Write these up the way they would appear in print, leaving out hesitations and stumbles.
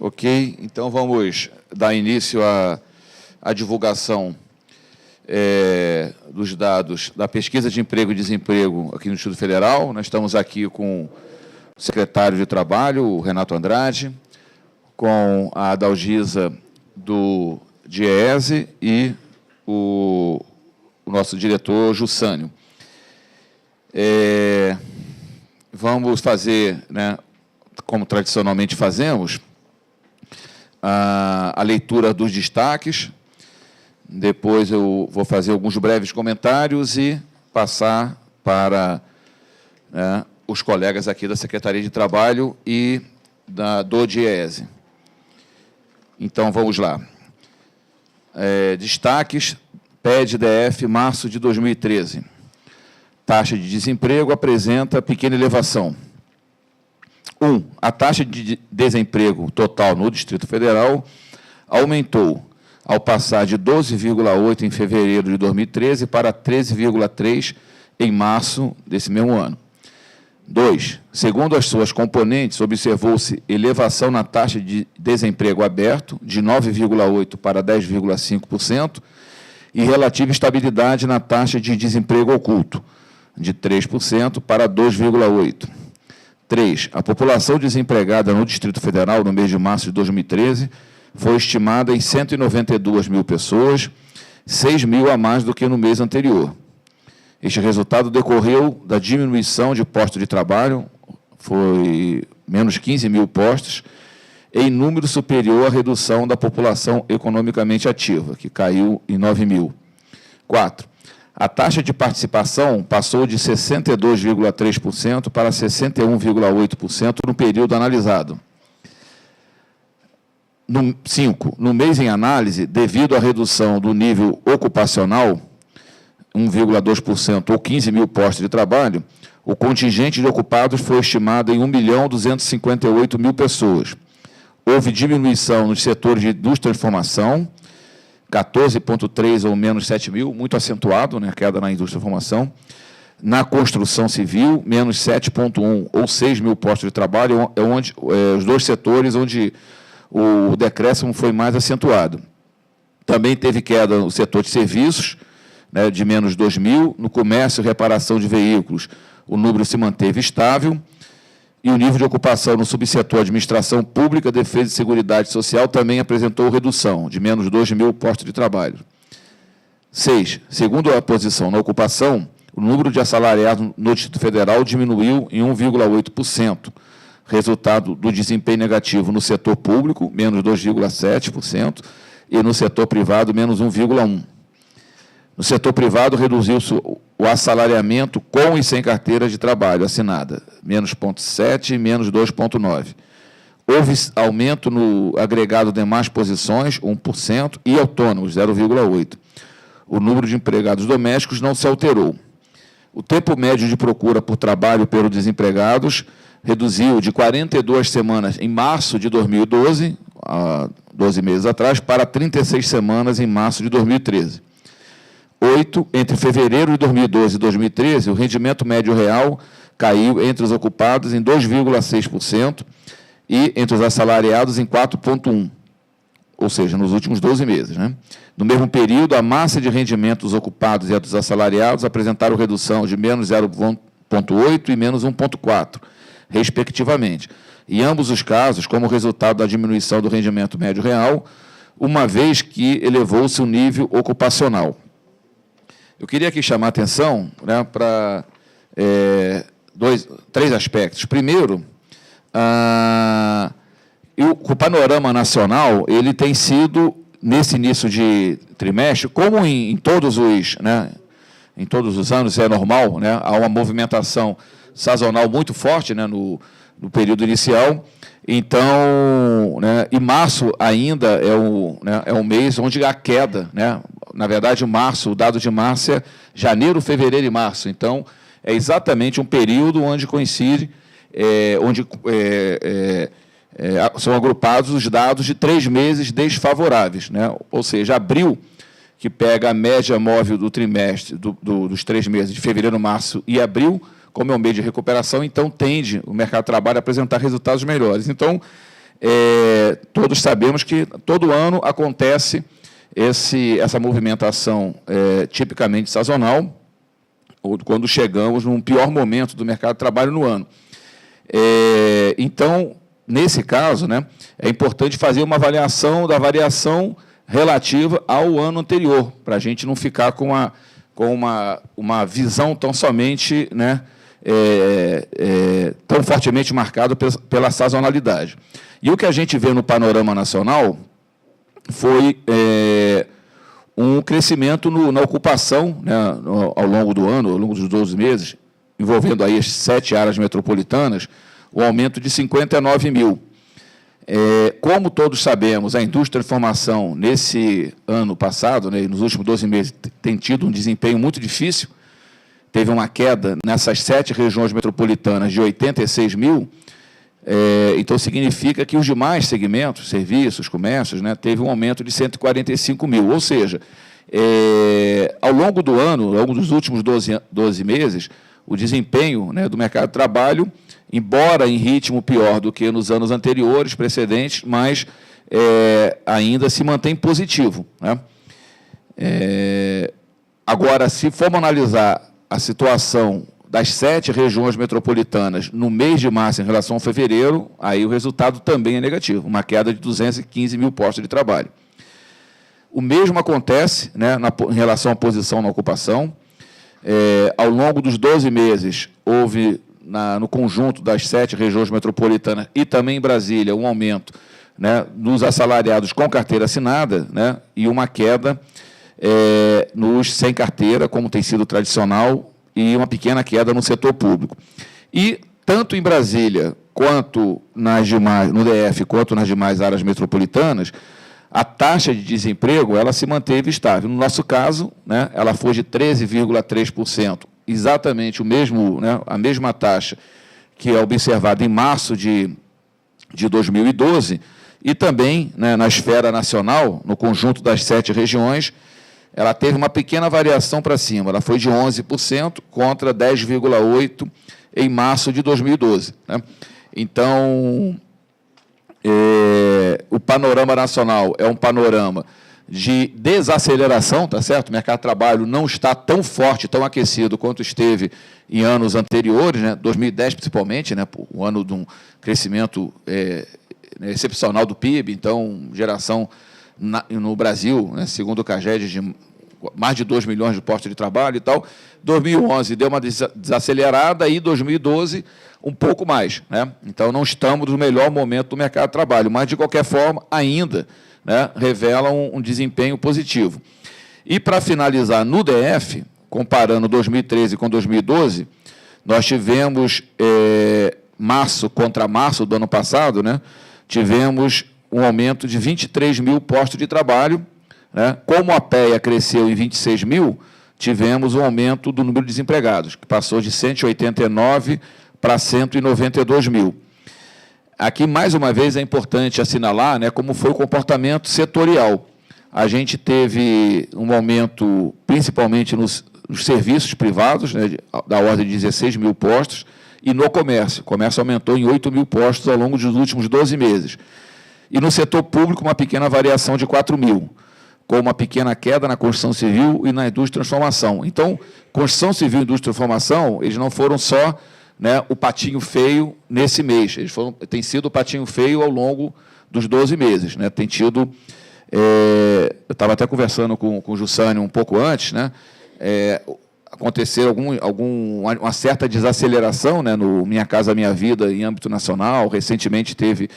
Ok, então vamos dar início à divulgação dos dados da pesquisa de emprego e desemprego aqui no Distrito Federal. Nós estamos aqui com o secretário de Trabalho, o Renato Andrade, com a Adalgisa do DIEESE e o nosso diretor, Jussânio. Vamos fazer, né, como tradicionalmente fazemos, a leitura dos destaques, depois eu vou fazer alguns breves comentários e passar para os colegas aqui da Secretaria de Trabalho e do DIEESE. Então, vamos lá. Destaques, PED-DF, março de 2013. Taxa de desemprego apresenta pequena elevação. 1. A taxa de desemprego total no Distrito Federal aumentou ao passar de 12,8% em fevereiro de 2013 para 13,3% em março desse mesmo ano. 2. Segundo as suas componentes, observou-se elevação na taxa de desemprego aberto, de 9,8% para 10,5%, e relativa estabilidade na taxa de desemprego oculto, de 3% para 2,8%. 3. A população desempregada no Distrito Federal, no mês de março de 2013, foi estimada em 192 mil pessoas, 6 mil a mais do que no mês anterior. Este resultado decorreu da diminuição de postos de trabalho, foi menos 15 mil postos, em número superior à redução da população economicamente ativa, que caiu em 9 mil. 4. A taxa de participação passou de 62,3% para 61,8% no período analisado. 5. No mês em análise, devido à redução do nível ocupacional, 1,2% ou 15 mil postos de trabalho, o contingente de ocupados foi estimado em 1.258.000 pessoas. Houve diminuição nos setores de indústria e transformação, 14,3 ou menos 7 mil, muito acentuado, né, a queda na indústria e formação. Na construção civil, menos 7,1 ou 6 mil postos de trabalho, os dois setores onde o decréscimo foi mais acentuado. Também teve queda no setor de serviços, né, de menos 2 mil. No comércio e reparação de veículos, o número se manteve estável. E o nível de ocupação no subsetor administração pública, defesa e seguridade social também apresentou redução, de menos 2 mil postos de trabalho. 6. Segundo a posição na ocupação, o número de assalariados no Distrito Federal diminuiu em 1,8%, resultado do desempenho negativo no setor público, menos 2,7%, e no setor privado, menos 1,1%. No setor privado, reduziu-se o assalariamento com e sem carteira de trabalho assinada, menos 0,7% e menos 2,9%. Houve aumento no agregado de demais posições, 1%, e autônomos, 0,8%. O número de empregados domésticos não se alterou. O tempo médio de procura por trabalho pelos desempregados reduziu de 42 semanas em março de 2012, há 12 meses atrás, para 36 semanas em março de 2013. 8. Entre fevereiro de 2012 e 2013, o rendimento médio real caiu entre os ocupados em 2,6% e entre os assalariados em 4,1%, ou seja, nos últimos 12 meses. Né? No mesmo período, a massa de rendimento dos ocupados e a dos assalariados apresentaram redução de menos 0,8% e menos 1,4%, respectivamente. Em ambos os casos, como resultado da diminuição do rendimento médio real, uma vez que elevou-se o nível ocupacional. Eu queria aqui chamar a atenção, né, para três aspectos. Primeiro, o panorama nacional ele tem sido, nesse início de trimestre, como em todos os, né, em todos os anos é normal, né, há uma movimentação sazonal muito forte, né, no período inicial. Então, né, e março ainda é um mês onde há queda, né? Na verdade, março, o dado de março é janeiro, fevereiro e março. Então, é exatamente um período onde coincide, são agrupados os dados de 3 meses desfavoráveis, né? Ou seja, abril, que pega a média móvel do trimestre, dos 3 meses de fevereiro, março e abril, como é um mês de recuperação, então tende o mercado de trabalho a apresentar resultados melhores. Então, todos sabemos que todo ano acontece essa movimentação tipicamente sazonal, ou quando chegamos num pior momento do mercado de trabalho no ano. Então, nesse caso, né, é importante fazer uma avaliação da variação relativa ao ano anterior, para a gente não ficar com uma visão tão somente, né, tão fortemente marcada pela sazonalidade. E o que a gente vê no panorama nacional foi um crescimento na ocupação, né, ao longo do ano, ao longo dos 12 meses, envolvendo aí as 7 áreas metropolitanas, o aumento de 59 mil. Como todos sabemos, a indústria de informação, nesse ano passado, né, nos últimos 12 meses, tem tido um desempenho muito difícil, teve uma queda nessas 7 regiões metropolitanas de 86 mil, então significa que os demais segmentos, serviços, comércios, né, teve um aumento de 145 mil, ou seja, ao longo do ano, ao longo dos últimos 12 meses, o desempenho, né, do mercado de trabalho, embora em ritmo pior do que nos anos anteriores, precedentes, mas ainda se mantém positivo, né? Agora, se formos analisar a situação das 7 regiões metropolitanas no mês de março em relação a fevereiro, aí o resultado também é negativo, uma queda de 215 mil postos de trabalho. O mesmo acontece, né, em relação à posição na ocupação. Ao longo dos 12 meses, houve, no conjunto das 7 regiões metropolitanas e também em Brasília, um aumento, né, dos assalariados com carteira assinada, né, e uma queda nos sem carteira, como tem sido tradicional, e uma pequena queda no setor público. E, tanto em Brasília, quanto no DF, quanto nas demais áreas metropolitanas, a taxa de desemprego ela se manteve estável. No nosso caso, né, ela foi de 13,3%, exatamente a mesma taxa que é observada em março de 2012, e também, né, na esfera nacional, no conjunto das 7 regiões, ela teve uma pequena variação para cima, ela foi de 11% contra 10,8% em março de 2012. Né? Então, o panorama nacional é um panorama de desaceleração, tá certo? O mercado de trabalho não está tão forte, tão aquecido quanto esteve em anos anteriores, né? 2010 principalmente, né? O ano de um crescimento excepcional do PIB, então geração no Brasil, né? Segundo o CAGED, de mais de 2 milhões de postos de trabalho e tal. 2011 deu uma desacelerada e 2012 um pouco mais, né? Então não estamos no melhor momento do mercado de trabalho, mas de qualquer forma ainda, né, revela um desempenho positivo. E para finalizar, no DF, comparando 2013 com 2012, nós tivemos março contra março do ano passado, né, tivemos um aumento de 23 mil postos de trabalho, né? Como a PEA cresceu em 26 mil, tivemos um aumento do número de desempregados, que passou de 189 para 192 mil. Aqui, mais uma vez, é importante assinalar, né, como foi o comportamento setorial. A gente teve um aumento, principalmente nos serviços privados, né, da ordem de 16 mil postos, e no comércio. O comércio aumentou em 8 mil postos ao longo dos últimos 12 meses. E no setor público, uma pequena variação de 4 mil, com uma pequena queda na construção civil e na indústria de transformação. Então, construção civil e indústria de transformação, eles não foram só, né, o patinho feio nesse mês, têm sido o patinho feio ao longo dos 12 meses. Né, tem tido, eu estava até conversando com o Jussânio um pouco antes, né, aconteceu uma certa desaceleração, né, no Minha Casa Minha Vida em âmbito nacional. Recentemente teve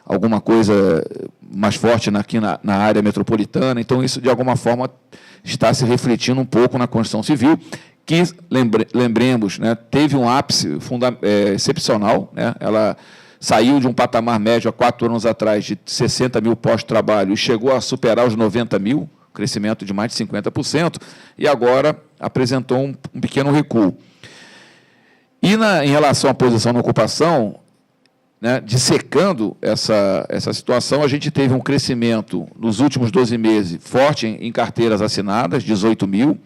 alguma coisa mais forte aqui na área metropolitana, então isso, de alguma forma, está se refletindo um pouco na construção civil, que, lembremos, né, teve um ápice excepcional, né, ela saiu de um patamar médio há 4 anos atrás de 60 mil postos de trabalho e chegou a superar os 90 mil, crescimento de mais de 50%, e agora apresentou um pequeno recuo. E em relação à posição na ocupação, né, dissecando essa situação, a gente teve um crescimento nos últimos 12 meses forte em carteiras assinadas, 18 mil,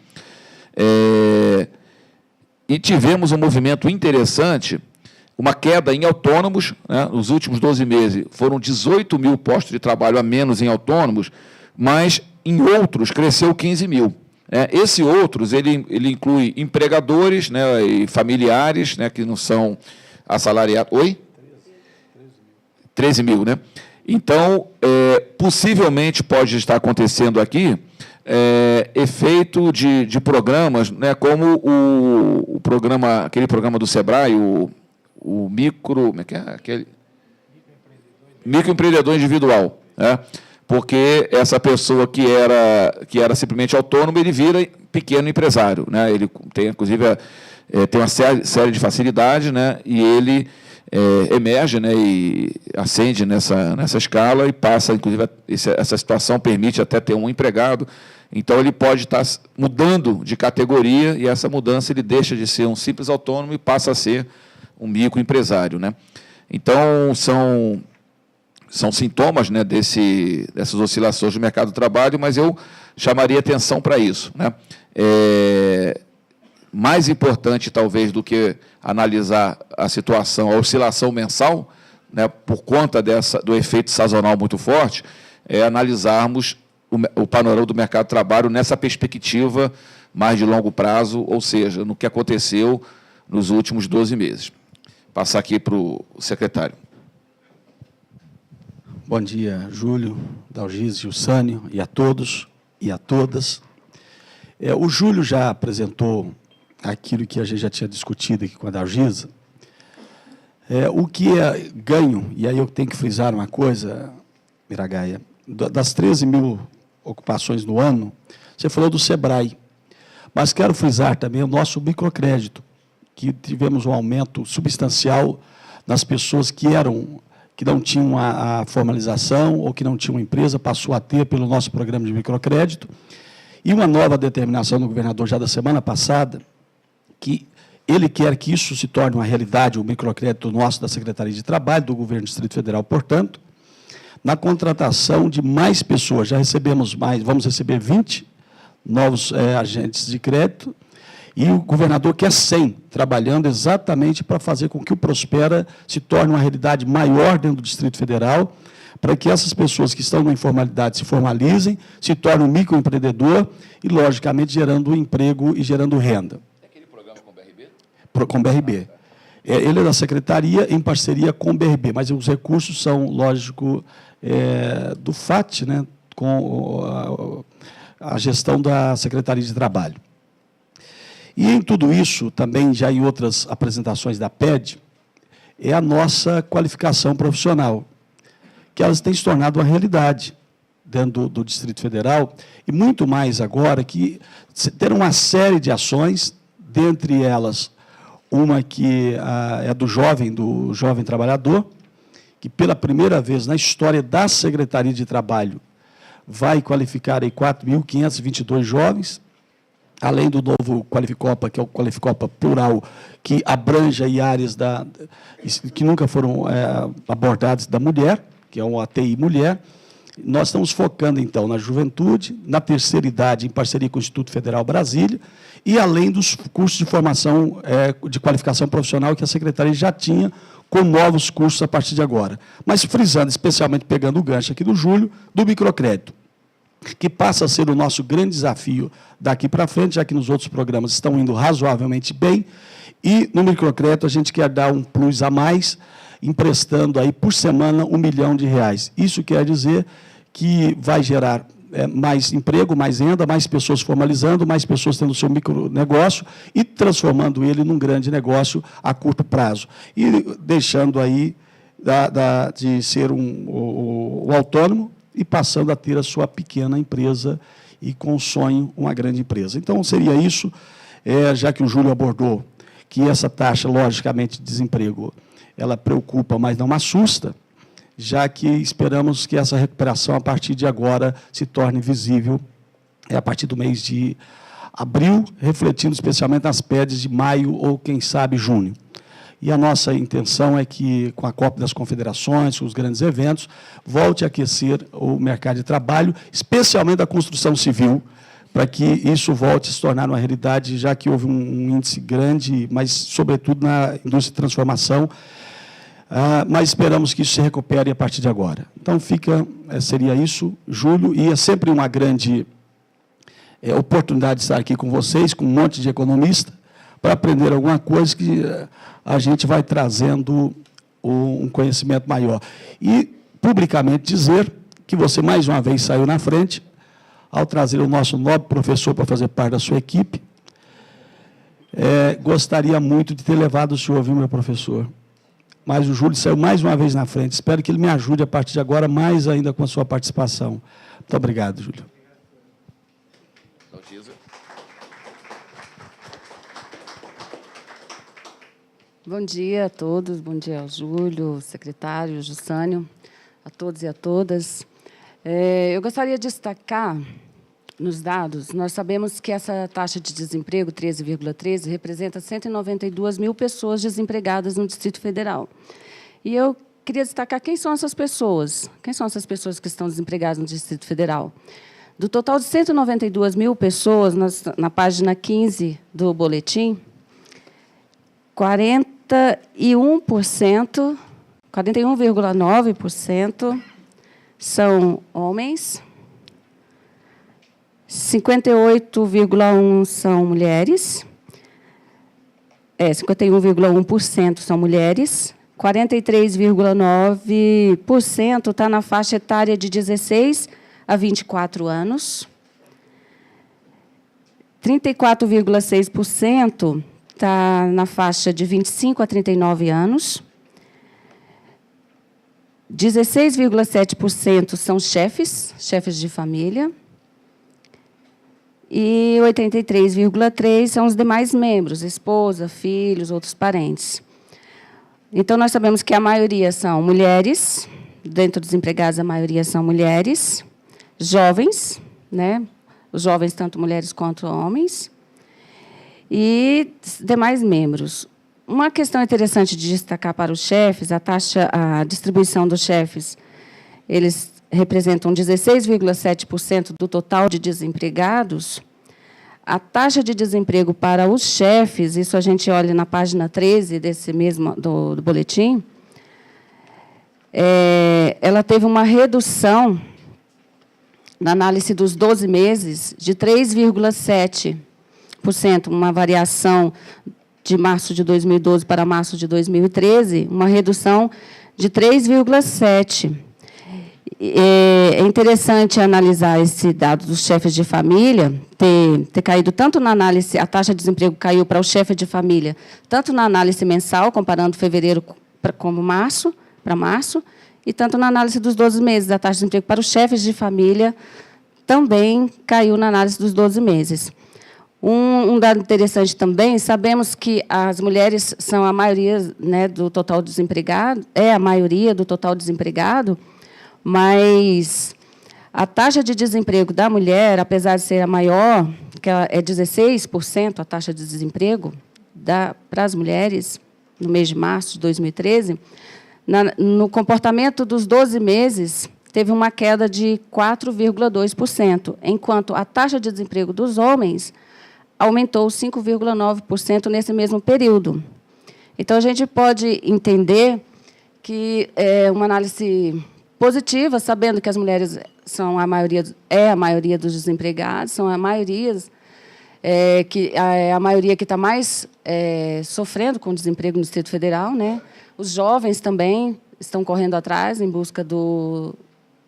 e tivemos um movimento interessante uma queda em autônomos, né? Nos últimos 12 meses foram 18 mil postos de trabalho a menos em autônomos, mas em outros cresceu 15 mil. Esse outros, ele inclui empregadores, né, e familiares, né, que não são assalariados. Oi? 13 mil, né? Então, possivelmente pode estar acontecendo aqui efeito de programas, né, como o programa, aquele programa do Sebrae, o micro, como é que é? Aquele microempreendedor individual, né? Porque essa pessoa que era simplesmente autônomo, ele vira pequeno empresário, né? Ele tem, inclusive, tem uma série de facilidades, né? E ele emerge, né? E ascende nessa escala e passa, inclusive, essa situação permite até ter um empregado. Então, ele pode estar mudando de categoria e essa mudança ele deixa de ser um simples autônomo e passa a ser um microempresário, né? Então, são sintomas, né, dessas oscilações do mercado do trabalho, mas eu chamaria atenção para isso, né? Mais importante, talvez, do que analisar a situação, a oscilação mensal, né, por conta do efeito sazonal muito forte, é analisarmos o panorama do mercado de trabalho nessa perspectiva mais de longo prazo, ou seja, no que aconteceu nos últimos 12 meses. Passar aqui para o secretário. Bom dia, Júlio, Dalgise, Sânio, e a todos e a todas. O Júlio já apresentou aquilo que a gente já tinha discutido aqui com a Dalgisa. O que é ganho, e aí eu tenho que frisar uma coisa, Miragaia, das 13 mil ocupações no ano, você falou do Sebrae, mas quero frisar também o nosso microcrédito, que tivemos um aumento substancial nas pessoas que não tinham a formalização ou que não tinham empresa, passou a ter pelo nosso programa de microcrédito, e uma nova determinação do governador já da semana passada, que ele quer que isso se torne uma realidade, o microcrédito nosso da Secretaria de Trabalho, do Governo do Distrito Federal, portanto, na contratação de mais pessoas. Já recebemos mais, vamos receber 20 novos agentes de crédito, e o governador quer 100, trabalhando exatamente para fazer com que o Prospera se torne uma realidade maior dentro do Distrito Federal, para que essas pessoas que estão na informalidade se formalizem, se tornem um microempreendedor e, logicamente, gerando emprego e gerando renda. É aquele programa com o BRB? Com o BRB. Ele é da Secretaria em parceria com o BRB, mas os recursos são, lógico, do FAT, né, com a gestão da Secretaria de Trabalho. E em tudo isso, também já em outras apresentações da PED, é a nossa qualificação profissional, que elas têm se tornado uma realidade dentro do Distrito Federal, e muito mais agora, que ter uma série de ações, dentre elas uma que é do jovem trabalhador, que pela primeira vez na história da Secretaria de Trabalho vai qualificar aí 4.522 jovens, além do novo Qualificopa, que é o Qualificopa Plural, que abrange aí áreas que nunca foram abordadas da mulher, que é uma ATI Mulher. Nós estamos focando, então, na juventude, na terceira idade, em parceria com o Instituto Federal Brasília, e além dos cursos de formação de qualificação profissional que a Secretaria já tinha, com novos cursos a partir de agora. Mas frisando, especialmente pegando o gancho aqui do Júlio, do microcrédito, que passa a ser o nosso grande desafio daqui para frente, já que nos outros programas estão indo razoavelmente bem, e no microcrédito a gente quer dar um plus a mais, emprestando aí por semana R$1 milhão. Isso quer dizer que vai gerar mais emprego, mais renda, mais pessoas formalizando, mais pessoas tendo seu micronegócio e transformando ele num grande negócio a curto prazo. E deixando aí de ser um autônomo e passando a ter a sua pequena empresa e, com sonho, uma grande empresa. Então, seria isso, já que o Júlio abordou que essa taxa, logicamente, de desemprego, ela preocupa, mas não assusta, já que esperamos que essa recuperação, a partir de agora, se torne visível a partir do mês de abril, refletindo especialmente nas PEDs de maio ou, quem sabe, junho. E a nossa intenção é que, com a COP das Confederações, com os grandes eventos, volte a aquecer o mercado de trabalho, especialmente da construção civil, para que isso volte a se tornar uma realidade, já que houve um índice grande, mas, sobretudo, na indústria de transformação, mas esperamos que isso se recupere a partir de agora. Então, seria isso, Júlio, e é sempre uma grande oportunidade de estar aqui com vocês, com um monte de economista, para aprender alguma coisa que a gente vai trazendo um conhecimento maior. E, publicamente, dizer que você, mais uma vez, saiu na frente, ao trazer o nosso nobre professor para fazer parte da sua equipe. Gostaria muito de ter levado o senhor, viu, meu professor? Mas o Júlio saiu mais uma vez na frente. Espero que ele me ajude, a partir de agora, mais ainda com a sua participação. Muito obrigado, Júlio. Bom dia a todos, bom dia ao Júlio, secretário, Jussânio, a todos e a todas. Eu gostaria de destacar, nos dados, nós sabemos que essa taxa de desemprego, 13,13, representa 192 mil pessoas desempregadas no Distrito Federal. E eu queria destacar quem são essas pessoas. Quem são essas pessoas que estão desempregadas no Distrito Federal? Do total de 192 mil pessoas, na página 15 do boletim, 41,9% são homens, 58,1% são mulheres, 51,1% são mulheres, 43,9% está na faixa etária de 16 a 24 anos, 34,6% está na faixa de 25 a 39 anos, 16,7% são chefes de família, e 83,3% são os demais membros, esposa, filhos, outros parentes. Então, nós sabemos que a maioria são mulheres, dentro dos empregados, a maioria são mulheres, jovens, né? Os jovens, tanto mulheres quanto homens, e demais membros. Uma questão interessante de destacar para os chefes, a distribuição dos chefes, eles representam 16,7% do total de desempregados. A taxa de desemprego para os chefes, isso a gente olha na página 13 desse mesmo do boletim, ela teve uma redução na análise dos 12 meses de 3,7%, uma variação de março de 2012 para março de 2013, uma redução de 3,7%. É interessante analisar esse dado dos chefes de família, ter caído tanto na análise, a taxa de desemprego caiu para o chefe de família, tanto na análise mensal, comparando fevereiro para março, e tanto na análise dos 12 meses, a taxa de desemprego para os chefes de família também caiu na análise dos 12 meses. Um dado interessante também, sabemos que as mulheres são a maioria, né, do total desempregado, a maioria do total desempregado, mas a taxa de desemprego da mulher, apesar de ser a maior, que é 16% a taxa de desemprego para as mulheres, no mês de março de 2013, no comportamento dos 12 meses, teve uma queda de 4,2%, enquanto a taxa de desemprego dos homens aumentou 5,9% nesse mesmo período. Então, a gente pode entender que é uma análise positiva, sabendo que as mulheres são a maioria dos desempregados, são a maioria que está mais sofrendo com o desemprego no Distrito Federal, né? Os jovens também estão correndo atrás em busca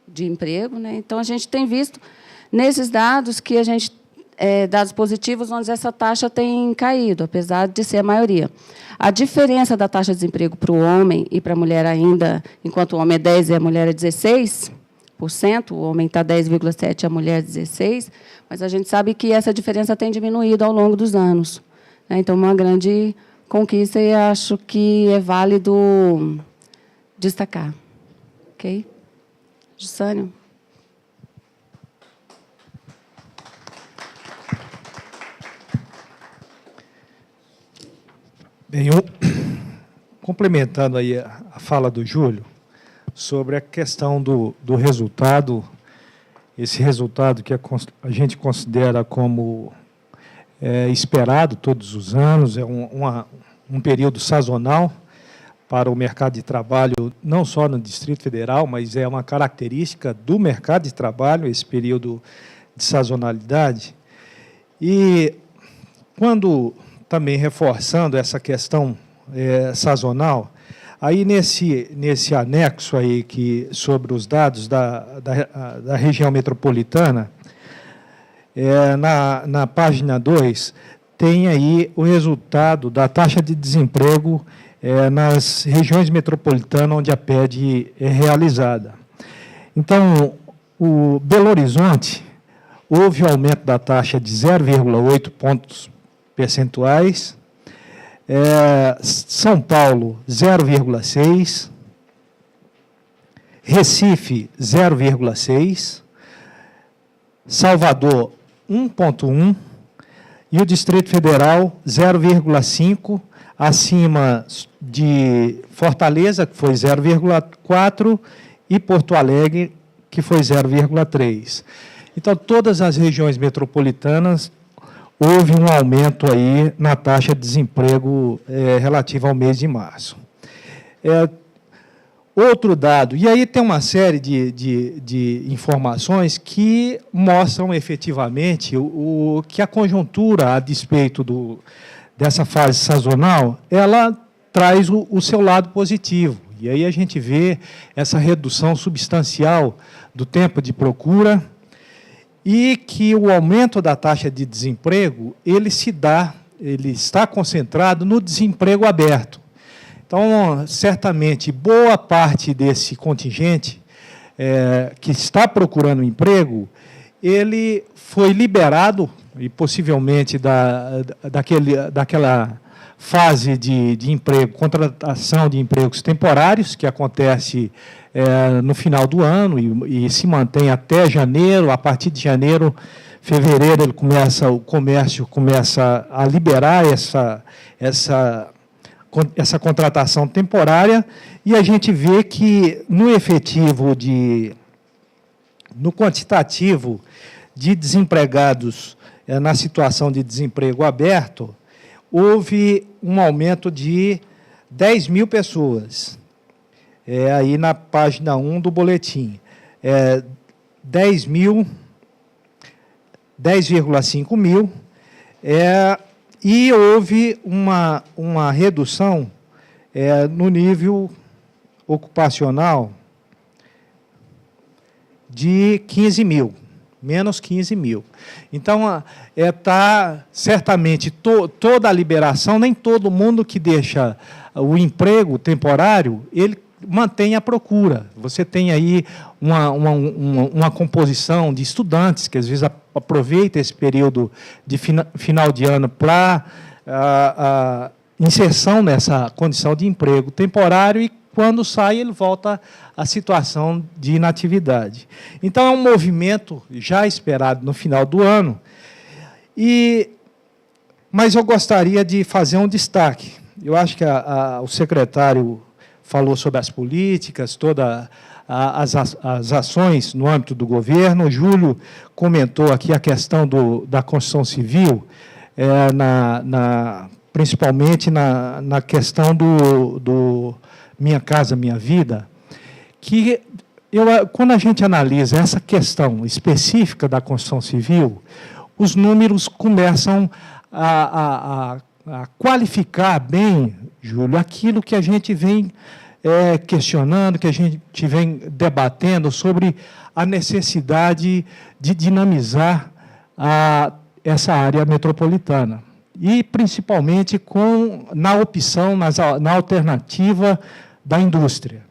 de emprego, né? Então, a gente tem visto nesses dados que dados positivos, onde essa taxa tem caído, apesar de ser a maioria. A diferença da taxa de desemprego para o homem e para a mulher ainda, enquanto o homem é 10% e a mulher é 16%, o homem está 10,7% e a mulher 16%, mas a gente sabe que essa diferença tem diminuído ao longo dos anos, né? Então, uma grande conquista e acho que é válido destacar. Ok? Jussânio? Bem, complementando aí a fala do Júlio sobre a questão do resultado esse resultado que a gente considera como esperado todos os anos, é um período sazonal para o mercado de trabalho, não só no Distrito Federal, mas é uma característica do mercado de trabalho, esse período de sazonalidade. E, quando também reforçando essa questão sazonal, aí nesse anexo aí sobre os dados da região metropolitana, na página 2, tem aí o resultado da taxa de desemprego nas regiões metropolitanas onde a PED é realizada. Então, o Belo Horizonte, houve aumento da taxa de 0,8 pontos percentuais, São Paulo, 0,6, Recife, 0,6, Salvador, 1,1, e o Distrito Federal, 0,5, acima de Fortaleza, que foi 0,4, e Porto Alegre, que foi 0,3. Então, todas as regiões metropolitanas, houve um aumento aí na taxa de desemprego relativa ao mês de março. Outro dado, e aí tem uma série de informações que mostram efetivamente que a conjuntura, a despeito dessa fase sazonal, ela traz o seu lado positivo. E aí a gente vê essa redução substancial do tempo de procura e que o aumento da taxa de desemprego, ele está concentrado no desemprego aberto. Então, certamente, boa parte desse contingente que está procurando emprego, ele foi liberado, e possivelmente daquela fase de emprego, contratação de empregos temporários, que acontece no final do ano e se mantém até janeiro. A partir de janeiro, fevereiro, o comércio começa a liberar essa contratação temporária, e a gente vê que no efetivo, no quantitativo de desempregados na situação de desemprego aberto, houve um aumento de 10 mil pessoas. Aí na página 1 do boletim. 10,5 mil, e houve uma redução no nível ocupacional de 15 mil, menos 15 mil. Então, certamente, toda a liberação, nem todo mundo que deixa o emprego temporário, ele mantém a procura. Você tem aí uma composição de estudantes que, às vezes, aproveita esse período de final de ano para a inserção nessa condição de emprego temporário, e, quando sai, ele volta à situação de inatividade. Então, é um movimento já esperado no final do ano, mas eu gostaria de fazer um destaque. Eu acho que o secretário falou sobre as políticas, todas as ações no âmbito do governo. O Júlio comentou aqui a questão da construção civil, principalmente na questão do Minha Casa Minha Vida, que quando a gente analisa essa questão específica da construção civil, os números começam a qualificar bem, Júlio, aquilo que a gente vem questionando, que a gente vem debatendo sobre a necessidade de dinamizar essa área metropolitana. E, principalmente, na opção, na alternativa da indústria.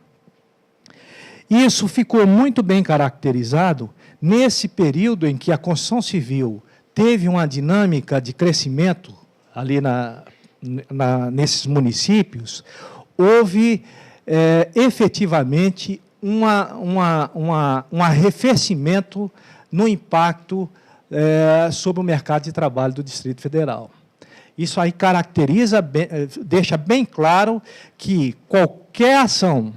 Isso ficou muito bem caracterizado nesse período em que a construção civil teve uma dinâmica de crescimento ali nesses municípios. Houve efetivamente um arrefecimento no impacto sobre o mercado de trabalho do Distrito Federal. Isso aí deixa bem claro que qualquer ação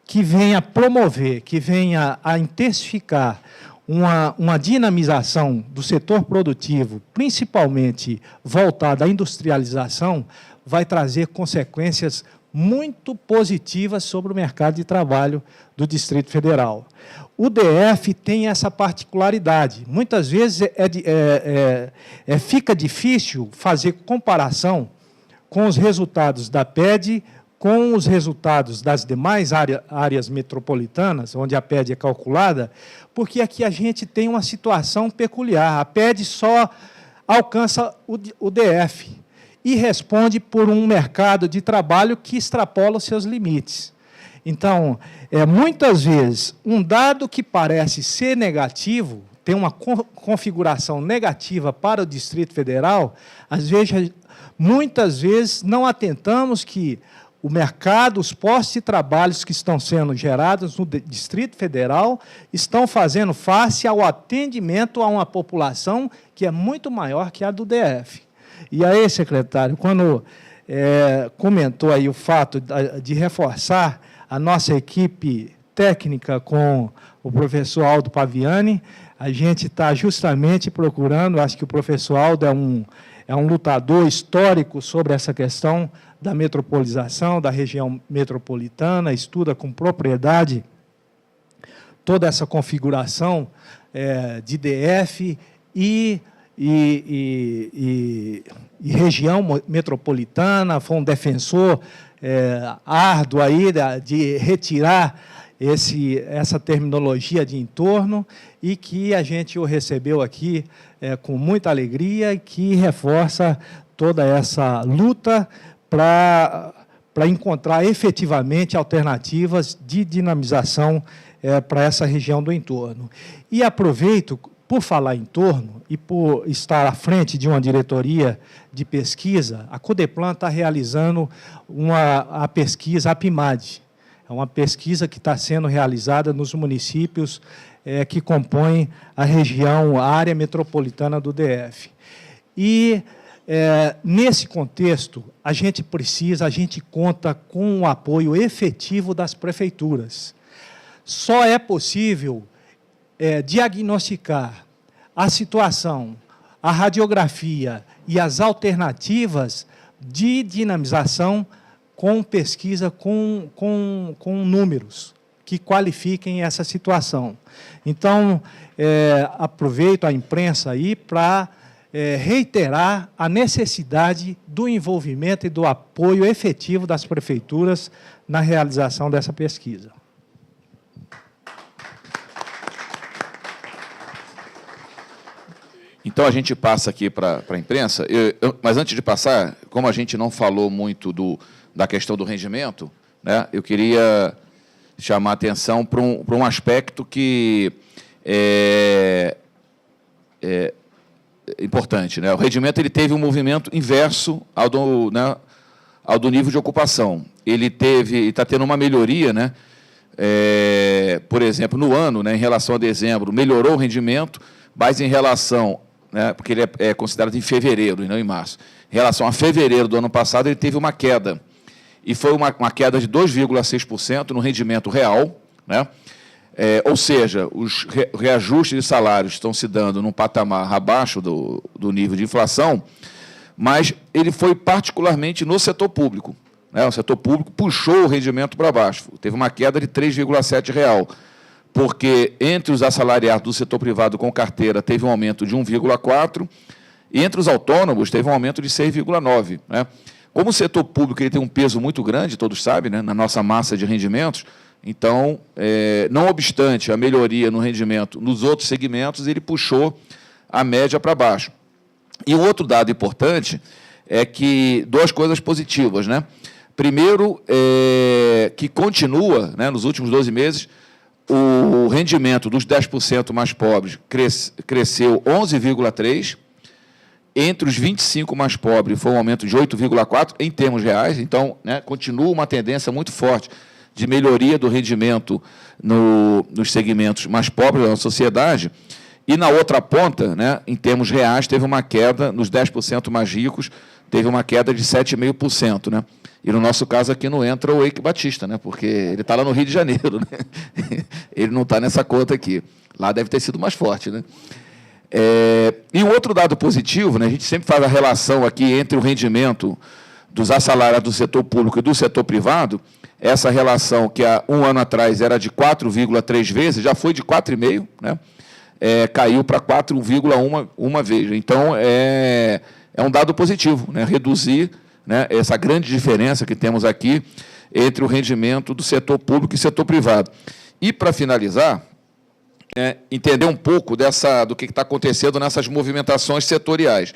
que venha promover, que venha a intensificar uma dinamização do setor produtivo, principalmente voltada à industrialização, vai trazer consequências muito positivas sobre o mercado de trabalho do Distrito Federal. O DF tem essa particularidade. Muitas vezes fica difícil fazer comparação com os resultados da PED, com os resultados das demais áreas metropolitanas, onde a PED é calculada, porque aqui a gente tem uma situação peculiar. A PED só alcança o DF e responde por um mercado de trabalho que extrapola os seus limites. Então, muitas vezes, um dado que parece ser negativo, tem uma configuração negativa para o Distrito Federal, muitas vezes não atentamos que o mercado, os postos de trabalho que estão sendo gerados no Distrito Federal estão fazendo face ao atendimento a uma população que é muito maior que a do DF. E aí, secretário, quando comentou aí o fato de reforçar a nossa equipe técnica com o professor Aldo Paviani, a gente está justamente procurando, acho que o professor Aldo é um lutador histórico sobre essa questão da metropolização, da região metropolitana, estuda com propriedade toda essa configuração de DF e região metropolitana, foi um defensor árduo aí de retirar essa terminologia de entorno e que a gente o recebeu aqui com muita alegria e que reforça toda essa luta para encontrar efetivamente alternativas de dinamização para essa região do entorno. E aproveito, por falar em entorno e por estar à frente de uma diretoria de pesquisa, a Codeplan está realizando a pesquisa APIMAD. É uma pesquisa que está sendo realizada nos municípios que compõem a região, a área metropolitana do DF. E, nesse contexto, a gente conta com o apoio efetivo das prefeituras. Só é possível diagnosticar a situação, a radiografia e as alternativas de dinamização com pesquisa, com números que qualifiquem essa situação. Então, aproveito a imprensa aí para reiterar a necessidade do envolvimento e do apoio efetivo das prefeituras na realização dessa pesquisa. Então, a gente passa aqui para a imprensa, mas antes de passar, como a gente não falou muito da questão do rendimento, né, eu queria chamar a atenção para um aspecto que é importante. Né? O rendimento ele teve um movimento inverso ao do nível de ocupação. Ele está tendo uma melhoria, né? Por exemplo, no ano, né, em relação a dezembro, melhorou o rendimento, mas em relação, né, porque ele é considerado em fevereiro e não em março, em relação a fevereiro do ano passado, ele teve uma queda. E foi uma queda de 2,6% no rendimento real, né? Ou seja, os reajustes de salários estão se dando num patamar abaixo do nível de inflação, mas ele foi particularmente no setor público. Né? O setor público puxou o rendimento para baixo, teve uma queda de 3,7 real, porque entre os assalariados do setor privado com carteira teve um aumento de 1,4, e entre os autônomos teve um aumento de 6,9. Né? Como o setor público ele tem um peso muito grande, todos sabem, né, na nossa massa de rendimentos, então, não obstante a melhoria no rendimento nos outros segmentos, ele puxou a média para baixo. E o outro dado importante é que duas coisas positivas. Né? Primeiro, que continua, né, nos últimos 12 meses, o rendimento dos 10% mais pobres cresceu 11,3%, entre os 25 mais pobres foi um aumento de 8,4% em termos reais, então, né, continua uma tendência muito forte de melhoria do rendimento nos segmentos mais pobres da sociedade, e na outra ponta, né, em termos reais, teve uma queda, nos 10% mais ricos, teve uma queda de 7,5%. Né? E no nosso caso aqui não entra o Eike Batista, né, porque ele está lá no Rio de Janeiro. Né? Ele não está nessa conta aqui. Lá deve ter sido mais forte, né? E um outro dado positivo, né, a gente sempre faz a relação aqui entre o rendimento dos assalariados do setor público e do setor privado. Essa relação, que há um ano atrás era de 4,3 vezes, já foi de 4,5, né? Caiu para 4,1 vez. Então, é um dado positivo, né? Reduzir, né, essa grande diferença que temos aqui entre o rendimento do setor público e setor privado. E, para finalizar, entender um pouco do que está acontecendo nessas movimentações setoriais.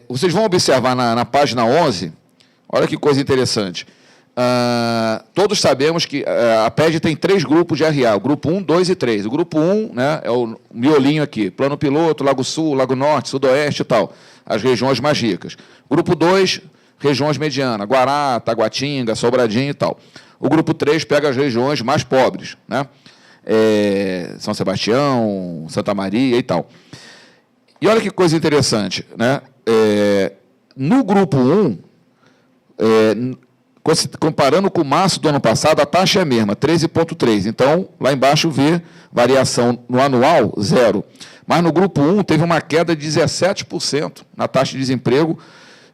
Vocês vão observar na página 11, olha que coisa interessante. Todos sabemos que a PED tem 3 grupos de RA, o grupo 1, 2 e 3. O grupo 1, né, é o miolinho aqui, Plano Piloto, Lago Sul, Lago Norte, Sudoeste e tal, as regiões mais ricas. Grupo 2, regiões medianas, Guará, Taguatinga, Sobradinho e tal. O grupo 3 pega as regiões mais pobres, né? São Sebastião, Santa Maria e tal. E olha que coisa interessante, né? No grupo 1, comparando com março do ano passado, a taxa é a mesma, 13,3. Então, lá embaixo vê variação no anual, 0. Mas no grupo 1 teve uma queda de 17% na taxa de desemprego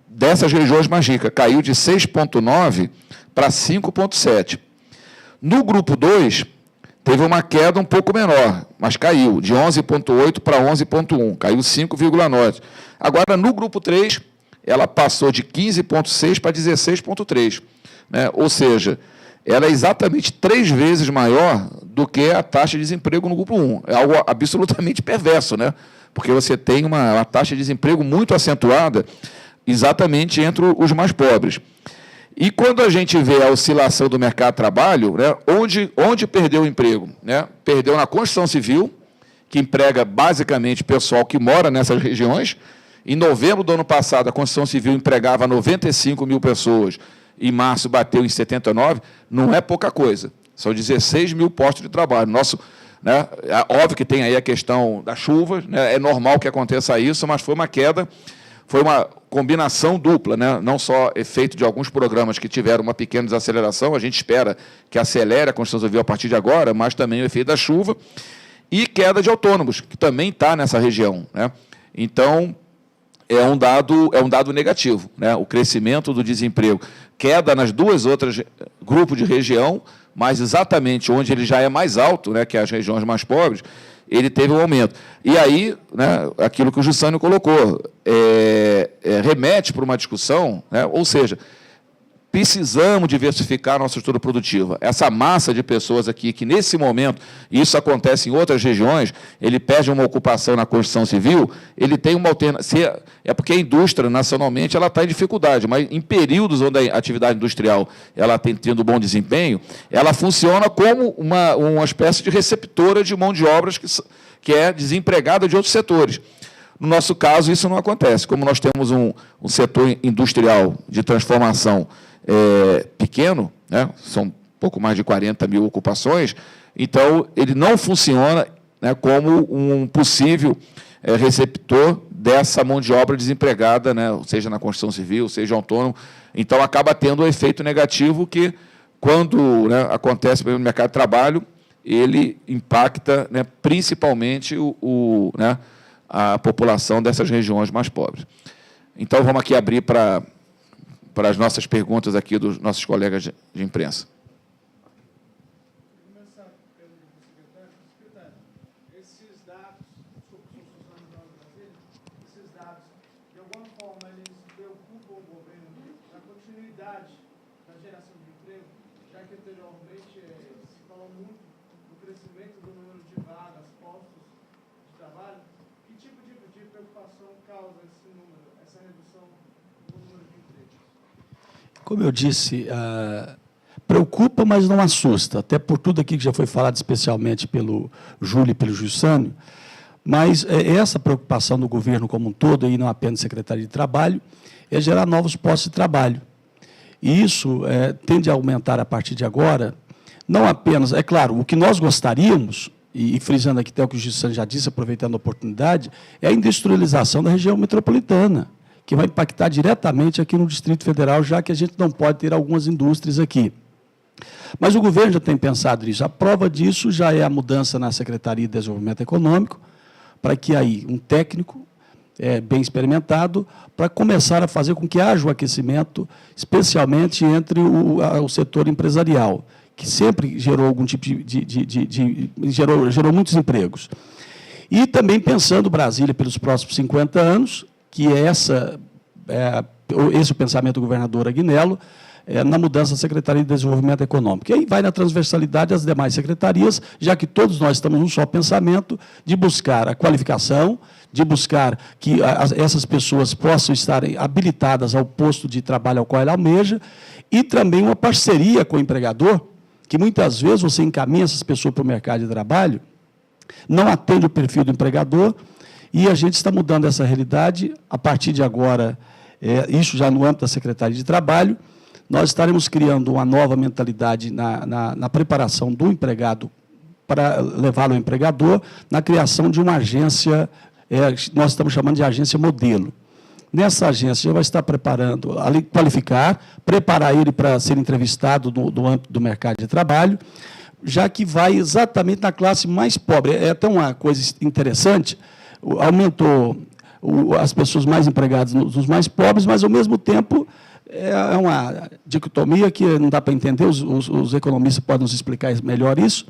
dessas regiões mais ricas. Caiu de 6,9 para 5,7. No grupo 2, teve uma queda um pouco menor, mas caiu, de 11,8 para 11,1, caiu 5,9. Agora, no grupo 3, ela passou de 15,6 para 16,3. Né? Ou seja, ela é exatamente 3 vezes maior do que a taxa de desemprego no grupo 1. É algo absolutamente perverso, né? Porque você tem uma taxa de desemprego muito acentuada exatamente entre os mais pobres. E quando a gente vê a oscilação do mercado de trabalho, né, onde perdeu o emprego? Né? Perdeu na construção civil, que emprega basicamente pessoal que mora nessas regiões. Em novembro do ano passado, a construção civil empregava 95 mil pessoas, em março bateu em 79, não é pouca coisa. São 16 mil postos de trabalho. Né, óbvio que tem aí a questão da chuva, né, é normal que aconteça isso, mas foi uma queda, foi uma combinação dupla, né? Não só efeito de alguns programas que tiveram uma pequena desaceleração, a gente espera que acelere a construção civil a partir de agora, mas também o efeito da chuva, e queda de autônomos, que também está nessa região, né? Então, é um dado negativo, né? O crescimento do desemprego, queda nas duas outras grupos de região, mas exatamente onde ele já é mais alto, né, que é as regiões mais pobres, ele teve um aumento. E aí, né, aquilo que o Jussânio colocou, remete para uma discussão, né, ou seja, precisamos diversificar a nossa estrutura produtiva. Essa massa de pessoas aqui, que nesse momento, e isso acontece em outras regiões, ele perde uma ocupação na construção civil, ele tem uma alternativa. É porque a indústria, nacionalmente, ela está em dificuldade, mas em períodos onde a atividade industrial ela tem tido bom desempenho, ela funciona como uma espécie de receptora de mão de obras que é desempregada de outros setores. No nosso caso, isso não acontece. Como nós temos um setor industrial de transformação pequeno, né, são pouco mais de 40 mil ocupações, então ele não funciona, né, como um possível receptor dessa mão de obra desempregada, né, seja na construção civil, seja autônomo. Então, acaba tendo um efeito negativo que, quando, né, acontece no mercado de trabalho, ele impacta, né, principalmente né, a população dessas regiões mais pobres. Então, vamos aqui abrir para as nossas perguntas aqui dos nossos colegas de imprensa. Vou começar pelo secretário. Secretário, esses dados, esses dados, de alguma forma, eles preocupam o governo na continuidade da geração de emprego, já que anteriormente se falou muito do crescimento do número de vagas, postos de trabalho. Que tipo de preocupação causa esse número, essa redução do número de empregos? Como eu disse, preocupa, mas não assusta, até por tudo aqui que já foi falado especialmente pelo Júlio e pelo Jussânio, mas essa preocupação do governo como um todo, e não apenas a Secretaria de Trabalho, é gerar novos postos de trabalho. E isso tende a aumentar a partir de agora, não apenas, é claro, o que nós gostaríamos, e frisando aqui até o que o Jussânio já disse, aproveitando a oportunidade, é a industrialização da região metropolitana, que vai impactar diretamente aqui no Distrito Federal, já que a gente não pode ter algumas indústrias aqui. Mas o governo já tem pensado nisso. A prova disso já é a mudança na Secretaria de Desenvolvimento Econômico, para que aí um técnico bem experimentado, para começar a fazer com que haja o aquecimento, especialmente entre o setor empresarial, que sempre gerou algum tipo gerou muitos empregos. E também pensando Brasília pelos próximos 50 anos, que esse é o pensamento do governador Agnello, na mudança da Secretaria de Desenvolvimento Econômico. E aí vai na transversalidade às demais secretarias, já que todos nós estamos num só pensamento de buscar a qualificação, de buscar que essas pessoas possam estar habilitadas ao posto de trabalho ao qual ela almeja, e também uma parceria com o empregador, que muitas vezes você encaminha essas pessoas para o mercado de trabalho, não atende o perfil do empregador, e a gente está mudando essa realidade. A partir de agora, isso já no âmbito da Secretaria de Trabalho, nós estaremos criando uma nova mentalidade na preparação do empregado para levá-lo ao empregador, na criação de uma agência, nós estamos chamando de agência modelo. Nessa agência, já vai estar preparando, além de qualificar, preparar ele para ser entrevistado no âmbito do mercado de trabalho, já que vai exatamente na classe mais pobre. É até uma coisa interessante, aumentou as pessoas mais empregadas nos mais pobres, mas, ao mesmo tempo, é uma dicotomia que não dá para entender, os economistas podem nos explicar melhor isso.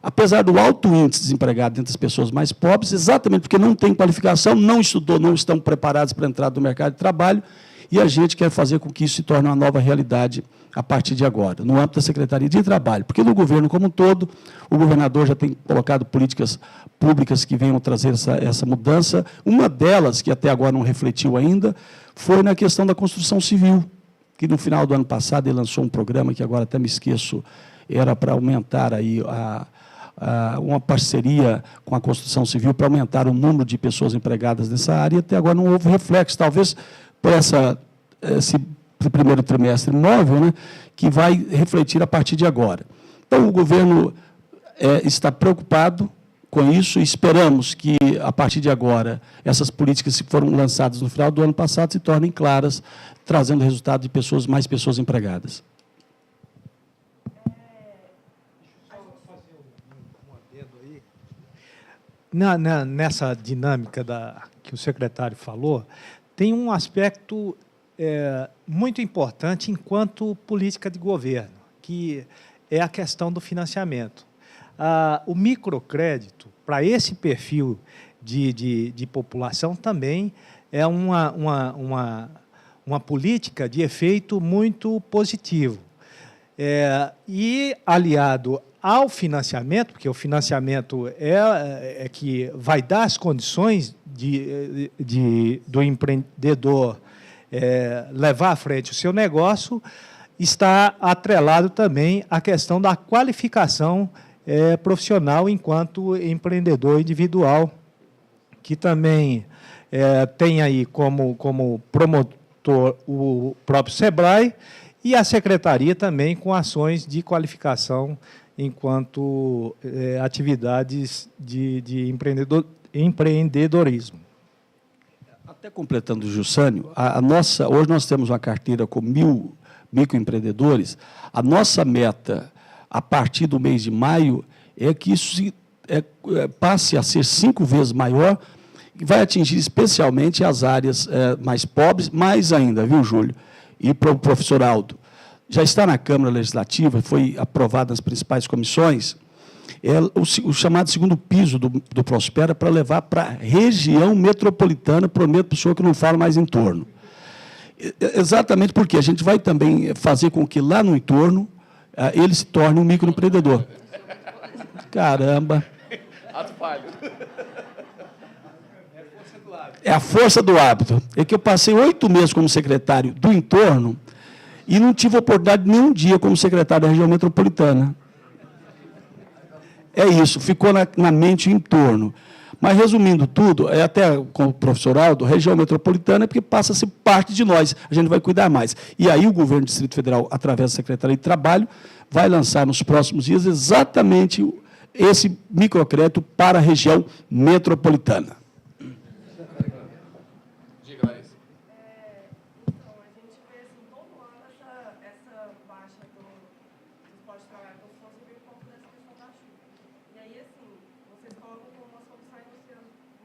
Apesar do alto índice de desempregado entre as pessoas mais pobres, exatamente porque não tem qualificação, não estudou, não estão preparados para entrar no mercado de trabalho, e a gente quer fazer com que isso se torne uma nova realidade a partir de agora, no âmbito da Secretaria de Trabalho. Porque no governo como um todo, o governador já tem colocado políticas públicas que venham trazer essa mudança. Uma delas, que até agora não refletiu ainda, foi na questão da construção civil, que no final do ano passado ele lançou um programa, que agora até me esqueço, era para aumentar aí uma parceria com a construção civil para aumentar o número de pessoas empregadas nessa área, e até agora não houve reflexo, talvez por esse primeiro trimestre móvel, né, que vai refletir a partir de agora. Então, o governo está preocupado com isso, e esperamos que, a partir de agora, essas políticas que foram lançadas no final do ano passado se tornem claras, trazendo resultado de mais pessoas empregadas. Nessa dinâmica que o secretário falou, tem um aspecto muito importante enquanto política de governo, que é a questão do financiamento. O microcrédito, para esse perfil de população, também é uma política de efeito muito positivo. E, aliado ao financiamento, porque o financiamento é que vai dar as condições do empreendedor levar à frente o seu negócio, está atrelado também a questão da qualificação profissional enquanto empreendedor individual, que também tem aí como promotor o próprio SEBRAE, e a Secretaria também com ações de qualificação enquanto atividades de empreendedorismo. Até completando o Jussânio, hoje nós temos uma carteira com 1.000 microempreendedores. A nossa meta, a partir do mês de maio, é que isso passe a ser 5 vezes maior, e vai atingir especialmente as áreas mais pobres, mais ainda, viu, Júlio? E para o professor Aldo, já está na Câmara Legislativa, foi aprovado nas principais comissões, o chamado segundo piso do Prospera, para levar para a região metropolitana, prometo para o senhor que não falo mais em torno. Exatamente porque a gente vai também fazer com que lá no entorno ele se torne um microempreendedor. Caramba! É a força do hábito. É que eu passei 8 meses como secretário do entorno e não tive oportunidade nenhum dia como secretário da região metropolitana. É isso, ficou na mente o entorno. Mas, resumindo tudo, até com o professor Aldo, região metropolitana é porque passa a ser parte de nós, a gente vai cuidar mais. E aí o governo do Distrito Federal, através da Secretaria de Trabalho, vai lançar nos próximos dias exatamente esse microcrédito para a região metropolitana. Então, a gente vê assim, todo ano essa baixa dos pode trabalhar com construção civil por conta dessa questão da chuva. E aí, assim, vocês colocam como uma solução a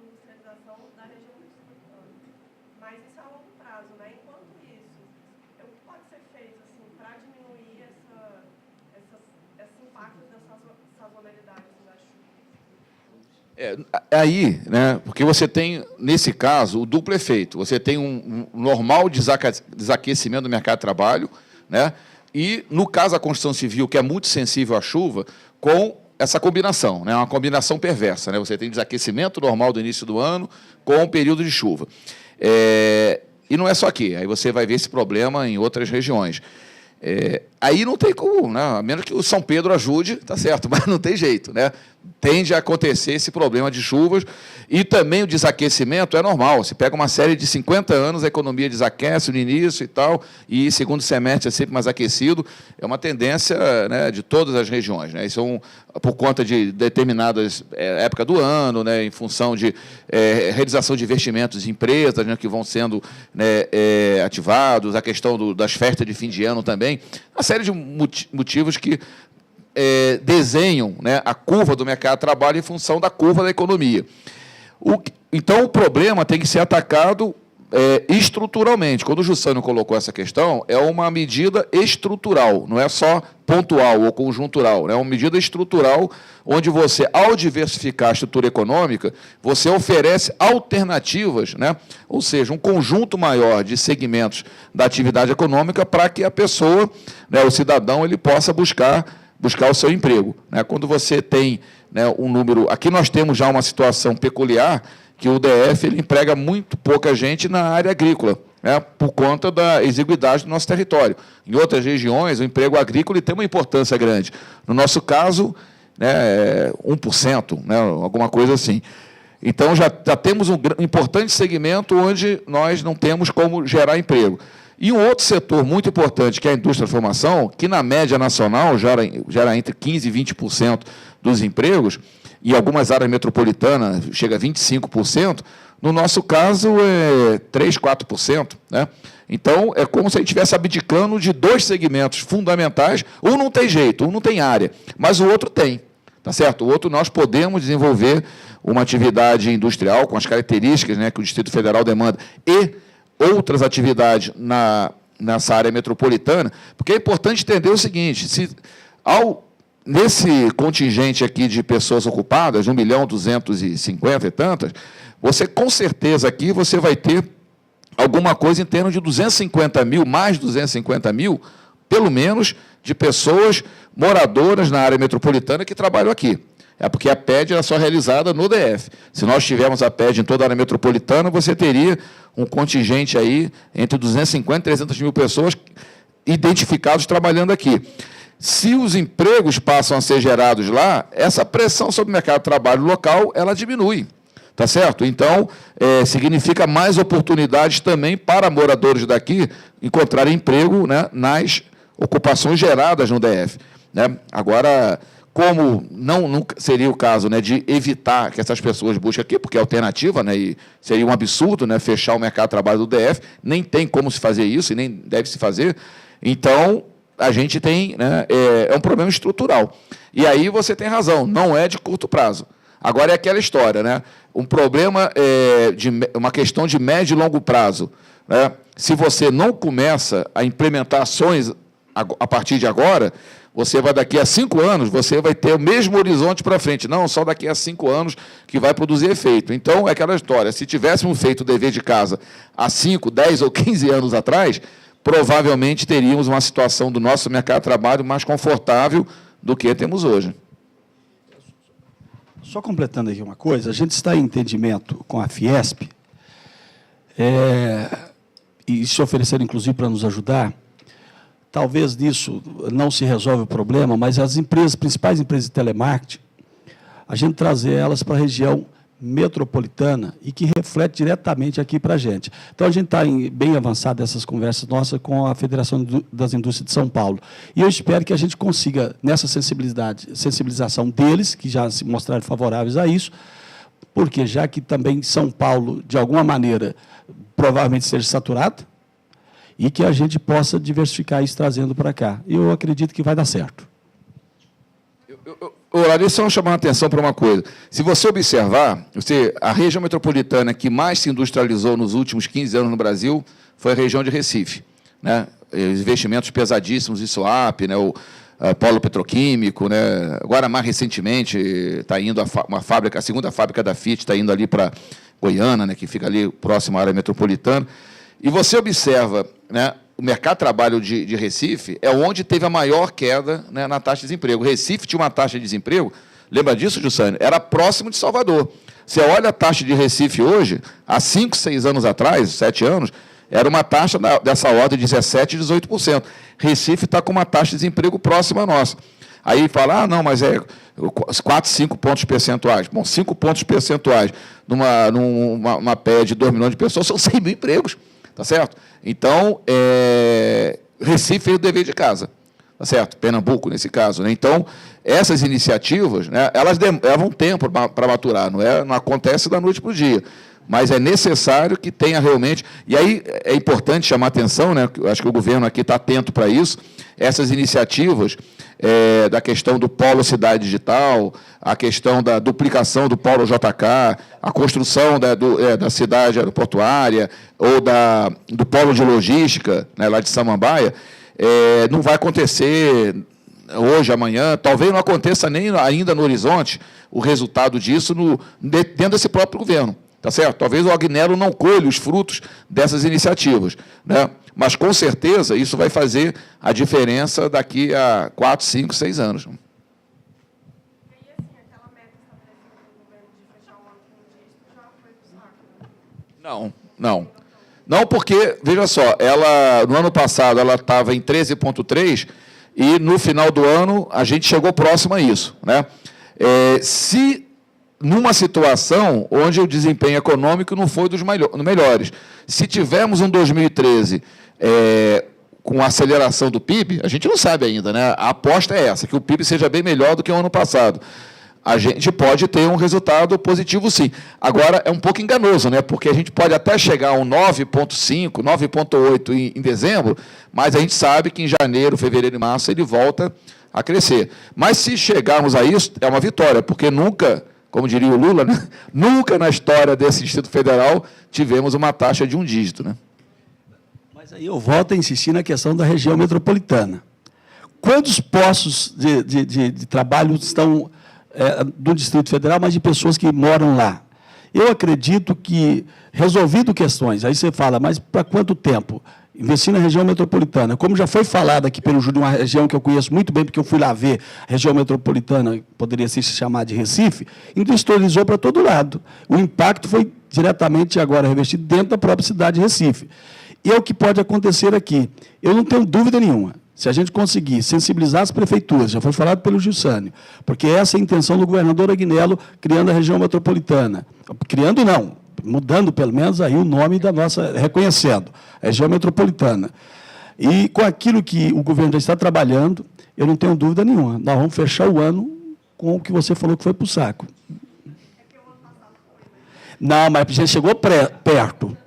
industrialização da região metropolitana. Mas isso é a longo prazo, né? Enquanto isso, o que pode ser feito, assim, para diminuir esse impacto da sazonalidade da chuva? Aí, né, porque você tem, nesse caso, o duplo efeito. Você tem um normal desaquecimento do mercado de trabalho, né, e, no caso da construção civil, que é muito sensível à chuva, com essa combinação, né, uma combinação perversa. Né, você tem desaquecimento normal do início do ano com o período de chuva. E não é só aqui, aí você vai ver esse problema em outras regiões. Aí não tem como, né? A menos que o São Pedro ajude, tá certo, mas não tem jeito, né? Tende a acontecer esse problema de chuvas e também o desaquecimento é normal. Se pega uma série de 50 anos, a economia desaquece no início e tal, e segundo semestre é sempre mais aquecido. É uma tendência, né, de todas as regiões, né? Isso por conta de determinadas épocas do ano, né, em função de realização de investimentos em empresas, né, que vão sendo, né, ativados, a questão das festas de fim de ano também, uma série de motivos que desenham, né, a curva do mercado de trabalho em função da curva da economia. Então, o problema tem que ser atacado estruturalmente. Quando o Jussânio colocou essa questão, é uma medida estrutural, não é só pontual ou conjuntural, é uma medida estrutural onde você, ao diversificar a estrutura econômica, você oferece alternativas, né? Ou seja, um conjunto maior de segmentos da atividade econômica para que a pessoa, né, o cidadão, ele possa buscar o seu emprego. Né? Quando você tem, né, um número... Aqui nós temos já uma situação peculiar, que o DF ele emprega muito pouca gente na área agrícola, né, por conta da exiguidade do nosso território. Em outras regiões, o emprego agrícola tem uma importância grande. No nosso caso, né, 1%, né, alguma coisa assim. Então, já temos um importante segmento onde nós não temos como gerar emprego. E um outro setor muito importante, que é a indústria da formação, que, na média nacional, gera entre 15% e 20% dos empregos, e algumas áreas metropolitanas chega a 25%, no nosso caso é 3%, 4%. Né? Então, é como se a gente estivesse abdicando de dois segmentos fundamentais. Um não tem jeito, um não tem área, mas o outro tem. Tá certo? O outro nós podemos desenvolver uma atividade industrial com as características, né, que o Distrito Federal demanda e outras atividades nessa área metropolitana, porque é importante entender o seguinte, nesse contingente aqui de pessoas ocupadas, 1.250.000 e tantas, você, com certeza, aqui você vai ter alguma coisa em torno de 250 mil, mais 250 mil, pelo menos, de pessoas moradoras na área metropolitana que trabalham aqui. É porque a PED era só realizada no DF. Se nós tivermos a PED em toda a área metropolitana, você teria um contingente aí entre 250 e 300 mil pessoas identificados trabalhando aqui. Se os empregos passam a ser gerados lá, essa pressão sobre o mercado de trabalho local, ela diminui. Tá certo? Então, significa mais oportunidades também para moradores daqui encontrarem emprego, né, nas ocupações geradas no DF. Né? Agora, como não seria o caso, né, de evitar que essas pessoas busquem aqui, porque é alternativa, né, e seria um absurdo, né, fechar o mercado de trabalho do DF, nem tem como se fazer isso e nem deve se fazer. Então, a gente tem, né, um problema estrutural. E aí você tem razão, não é de curto prazo. Agora é aquela história, né? Um problema, uma questão de médio e longo prazo. Né? Se você não começa a implementar ações a partir de agora, você vai, daqui a 5 anos, você vai ter o mesmo horizonte para frente. Não, só daqui a 5 anos que vai produzir efeito. Então, é aquela história, se tivéssemos feito o dever de casa há 5, 10 ou 15 anos atrás, provavelmente teríamos uma situação do nosso mercado de trabalho mais confortável do que temos hoje. Só completando aqui uma coisa, a gente está em entendimento com a Fiesp, e se ofereceram, inclusive, para nos ajudar. Talvez nisso não se resolve o problema, mas as principais empresas de telemarketing, a gente trazer elas para a região metropolitana e que reflete diretamente aqui para a gente. Então, a gente está bem avançado nessas conversas nossas com a Federação das Indústrias de São Paulo. E eu espero que a gente consiga, nessa sensibilização deles, que já se mostraram favoráveis a isso, porque já que também São Paulo, de alguma maneira, provavelmente seja saturado, e que a gente possa diversificar isso trazendo para cá. Eu acredito que vai dar certo. Larissa, só chamar a atenção para uma coisa. Se você observar, a região metropolitana que mais se industrializou nos últimos 15 anos no Brasil foi a região de Recife, né? Os investimentos pesadíssimos em swap, né? O polo petroquímico, né? Agora, mais recentemente, está indo a segunda fábrica da Fiat está indo ali para Goiânia, né? Que fica ali próximo à área metropolitana. E você observa, né? O mercado de trabalho de Recife é onde teve a maior queda, né, na taxa de desemprego. Recife tinha uma taxa de desemprego, lembra disso, Jussane? Era próximo de Salvador. Você olha a taxa de Recife hoje, há 5, 6 anos atrás, 7 anos, era uma taxa dessa ordem de 17%, 18%. Recife está com uma taxa de desemprego próxima à nossa. Aí fala, não, mas é 4, 5 pontos percentuais. Bom, 5 pontos percentuais numa PE de 2 milhões de pessoas são 100 mil empregos. Tá certo? Então, Recife fez o dever de casa, tá certo? Pernambuco, nesse caso, né? Então, essas iniciativas, né, elas levam tempo para maturar, não acontece da noite para o dia, mas é necessário que tenha realmente... E aí é importante chamar a atenção, né, acho que o governo aqui está atento para isso, essas iniciativas da questão do polo cidade digital, a questão da duplicação do polo JK, a construção da cidade aeroportuária ou do polo de logística, né, lá de Samambaia, não vai acontecer hoje, amanhã, talvez não aconteça nem ainda no horizonte o resultado disso dentro desse próprio governo. Tá certo? Talvez o Agnello não colhe os frutos dessas iniciativas, né? Mas, com certeza, isso vai fazer a diferença daqui a 4, 5, 6 anos. E aí, assim, aquela meta estabelecida pelo governo de fechar o ano com um dígito já foi pro saco, né? Não. Não, porque, veja só, no ano passado ela estava em 13,3 e, no final do ano, a gente chegou próximo a isso, né? Numa situação onde o desempenho econômico não foi dos melhores. Se tivermos um 2013 com aceleração do PIB, a gente não sabe ainda, né? A aposta é essa, que o PIB seja bem melhor do que o ano passado. A gente pode ter um resultado positivo, sim. Agora, é um pouco enganoso, né? Porque a gente pode até chegar a um 9,5, 9,8 em dezembro, mas a gente sabe que em janeiro, fevereiro e março ele volta a crescer. Mas, se chegarmos a isso, é uma vitória, porque nunca... Como diria o Lula, né? Nunca na história desse Instituto Federal tivemos uma taxa de um dígito, né? Mas aí eu volto a insistir na questão da região metropolitana. Quantos postos de trabalho estão do Distrito Federal, mas de pessoas que moram lá? Eu acredito que, resolvido questões, aí você fala, mas para quanto tempo? Investir na região metropolitana. Como já foi falado aqui pelo Júlio, uma região que eu conheço muito bem, porque eu fui lá ver, a região metropolitana, poderia se chamar de Recife, industrializou para todo lado. O impacto foi diretamente agora revestido dentro da própria cidade de Recife. E é o que pode acontecer aqui. Eu não tenho dúvida nenhuma. Se a gente conseguir sensibilizar as prefeituras, já foi falado pelo Gilsânio, porque essa é a intenção do governador Agnello, criando a região metropolitana. Criando não, mudando pelo menos aí o nome da nossa, reconhecendo, a região metropolitana. E com aquilo que o governo já está trabalhando, eu não tenho dúvida nenhuma, nós vamos fechar o ano com o que você falou que foi para o saco. Não, mas já chegou perto.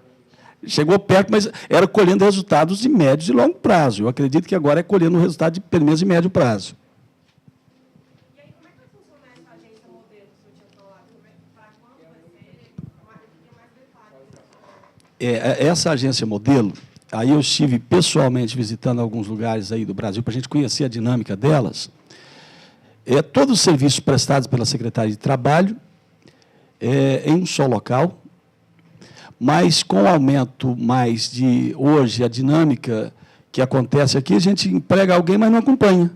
Chegou perto, mas era colhendo resultados de médio e longo prazo. Eu acredito que agora é colhendo o resultado de, pelo menos, de médio prazo. E aí, como é que vai funcionar essa agência modelo que o senhor tinha falado? Para quando vai ser? Mais detalhes. Essa agência modelo, aí eu estive pessoalmente visitando alguns lugares aí do Brasil para a gente conhecer a dinâmica delas. Todos os serviços prestados pela Secretaria de Trabalho em um só local, mas com o aumento mais de hoje, a dinâmica que acontece aqui, a gente emprega alguém, mas não acompanha.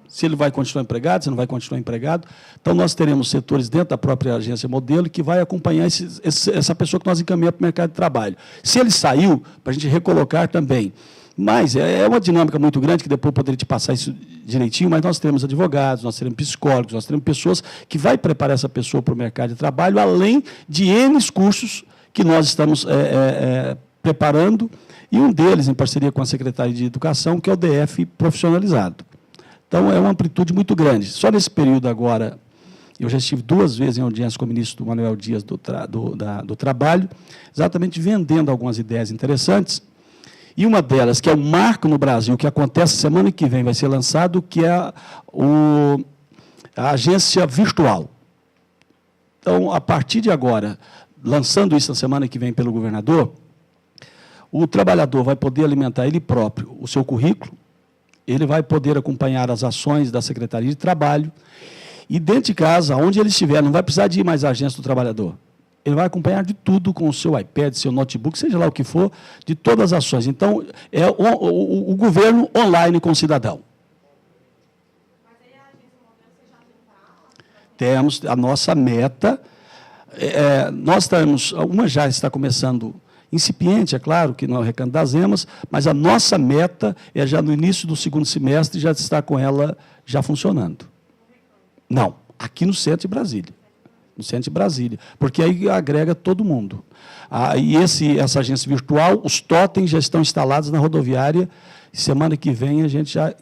Se ele vai continuar empregado, se não vai continuar empregado. Então, nós teremos setores dentro da própria agência modelo que vai acompanhar essa pessoa que nós encaminhamos para o mercado de trabalho. Se ele saiu, para a gente recolocar também. Mas é uma dinâmica muito grande, que depois eu poderia te passar isso direitinho, mas nós teremos advogados, nós teremos psicólogos, nós teremos pessoas que vai preparar essa pessoa para o mercado de trabalho, além de N cursos que nós estamos preparando, e um deles, em parceria com a Secretaria de Educação, que é o DF profissionalizado. Então, é uma amplitude muito grande. Só nesse período agora, eu já estive 2 vezes em audiência com o ministro Manuel Dias do Trabalho, exatamente vendendo algumas ideias interessantes, e uma delas, que é um marco no Brasil, que acontece semana que vem, vai ser lançado, que é a agência virtual. Então, a partir de agora, lançando isso na semana que vem pelo governador, o trabalhador vai poder alimentar ele próprio o seu currículo, ele vai poder acompanhar as ações da Secretaria de Trabalho, e dentro de casa, onde ele estiver, não vai precisar de ir mais à agência do trabalhador. Ele vai acompanhar de tudo com o seu iPad, seu notebook, seja lá o que for, de todas as ações. Então, é o governo online com o cidadão. Mas aí a agência modelo você já tem Temos a nossa meta. Nós estamos, uma já está começando incipiente, é claro, que não é o Recanto das Emas, mas a nossa meta é já no início do segundo semestre já estar com ela já funcionando. Não, aqui no centro de Brasília. No centro de Brasília, porque aí agrega todo mundo. E essa agência virtual, os totens já estão instalados na rodoviária, semana que vem a gente já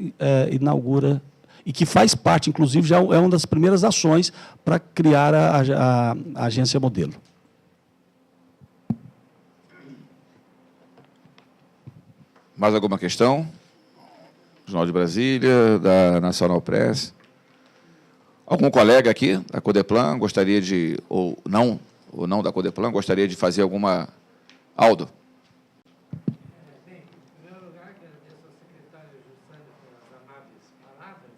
inaugura, e que faz parte, inclusive, já é uma das primeiras ações para criar a agência modelo. Mais alguma questão? Jornal de Brasília, da Nacional Press. Algum colega aqui da Codeplan gostaria de, ou não da Codeplan, gostaria de fazer alguma... Aldo? Bem, em primeiro lugar, agradeço ao secretário Jussânia pelas amáveis palavras.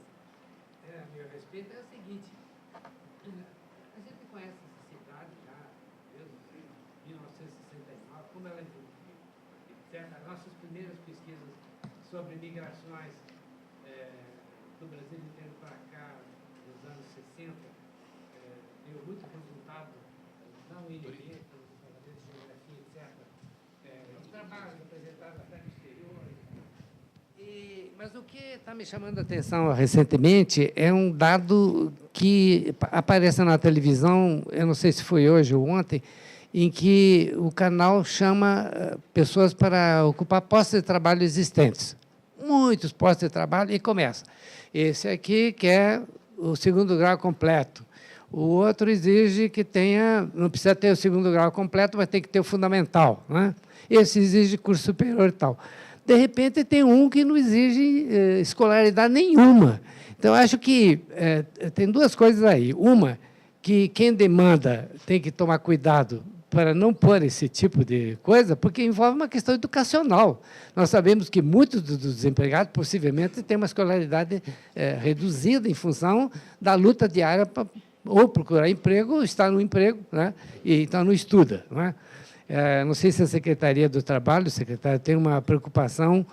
A meu respeito é o seguinte, a gente conhece essa cidade já desde 1969, como ela evoluiu, etc. Nossas primeiras pesquisas sobre migrações do Brasil inteiro para cá, nos anos 60, deu muito resultado, não em ninguém, pelos departamentos de geografia, etc. Trabalho apresentado até no exterior. Mas o que está me chamando a atenção recentemente é um dado que aparece na televisão, eu não sei se foi hoje ou ontem, em que o canal chama pessoas para ocupar postos de trabalho existentes. Muitos postos de trabalho, e começa. Esse aqui quer o segundo grau completo. O outro exige que tenha, não precisa ter o segundo grau completo, mas tem que ter o fundamental, né? Esse exige curso superior e tal. De repente, tem um que não exige escolaridade nenhuma. Então, acho que tem duas coisas aí. Uma, que quem demanda tem que tomar cuidado para não pôr esse tipo de coisa, porque envolve uma questão educacional. Nós sabemos que muitos dos desempregados, possivelmente, têm uma escolaridade reduzida em função da luta diária para ou procurar emprego, ou estar no emprego, né? E então não estuda. Não é? Não sei se a Secretaria do Trabalho, o secretário, tem uma preocupação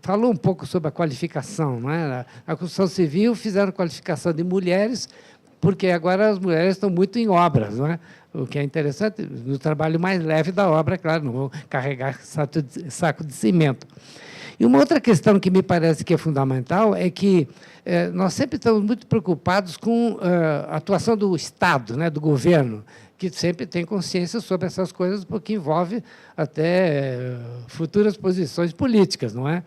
falou um pouco sobre a qualificação. Não é? Na construção civil fizeram qualificação de mulheres, porque agora as mulheres estão muito em obras, não é? O que é interessante, no trabalho mais leve da obra, claro, não vou carregar saco de cimento. E uma outra questão que me parece que é fundamental é que nós sempre estamos muito preocupados com a atuação do Estado, né, do governo, que sempre tem consciência sobre essas coisas, porque envolve até futuras posições políticas, não é?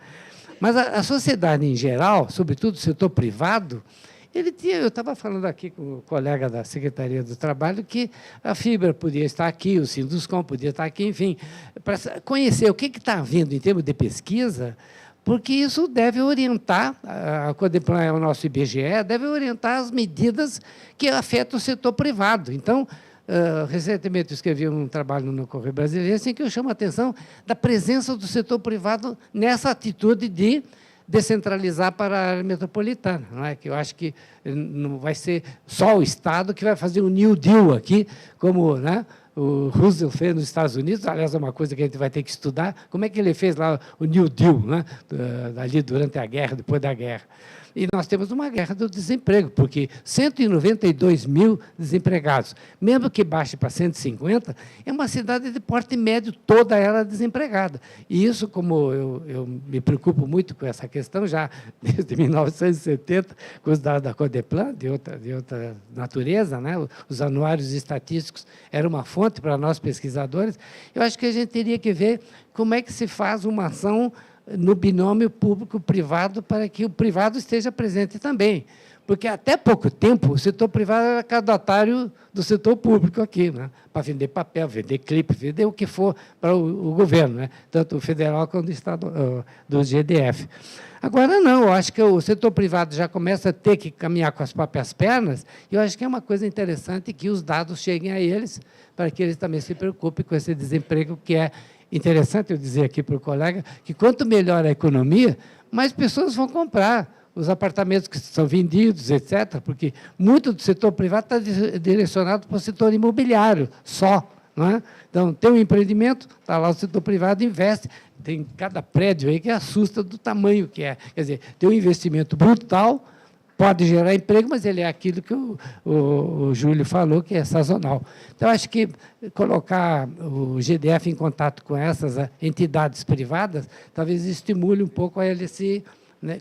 Mas a sociedade em geral, sobretudo o setor privado, eu estava falando aqui com o colega da Secretaria do Trabalho que a Fibra podia estar aqui, o Sinduscom podia estar aqui, enfim, para conhecer o que está havendo em termos de pesquisa, porque isso deve orientar, a Codeplan é o nosso IBGE, deve orientar as medidas que afetam o setor privado. Então, recentemente eu escrevi um trabalho no Correio Brasileiro em que eu chamo a atenção da presença do setor privado nessa atitude de descentralizar para a área metropolitana, não é? Que eu acho que não vai ser só o Estado que vai fazer um New Deal aqui, como, né, o Roosevelt fez nos Estados Unidos. Aliás, é uma coisa que a gente vai ter que estudar, como é que ele fez lá o New Deal, né, ali durante a guerra, depois da guerra. E nós temos uma guerra do desemprego, porque 192 mil desempregados, mesmo que baixe para 150, é uma cidade de porte médio, toda ela desempregada. E isso, como eu me preocupo muito com essa questão, já desde 1970, com os dados da Codeplan, de outra natureza, né? Os anuários estatísticos eram uma fonte para nós pesquisadores, eu acho que a gente teria que ver como é que se faz uma ação no binômio público-privado para que o privado esteja presente também. Porque, até pouco tempo, o setor privado era caudatário do setor público aqui, né? Para vender papel, vender clipe, vender o que for para o governo, né? Tanto o federal quanto o estado, do GDF. Agora, não, eu acho que o setor privado já começa a ter que caminhar com as próprias pernas, e eu acho que é uma coisa interessante que os dados cheguem a eles, para que eles também se preocupem com esse desemprego, que é interessante eu dizer aqui para o colega, que quanto melhor a economia, mais pessoas vão comprar os apartamentos que são vendidos, etc., porque muito do setor privado está direcionado para o setor imobiliário só. Não é? Então, tem um empreendimento, está lá o setor privado, investe, tem cada prédio aí que assusta do tamanho que é. Quer dizer, tem um investimento brutal, pode gerar emprego, mas ele é aquilo que o Júlio falou, que é sazonal. Então, acho que colocar o GDF em contato com essas entidades privadas, talvez estimule um pouco a ele se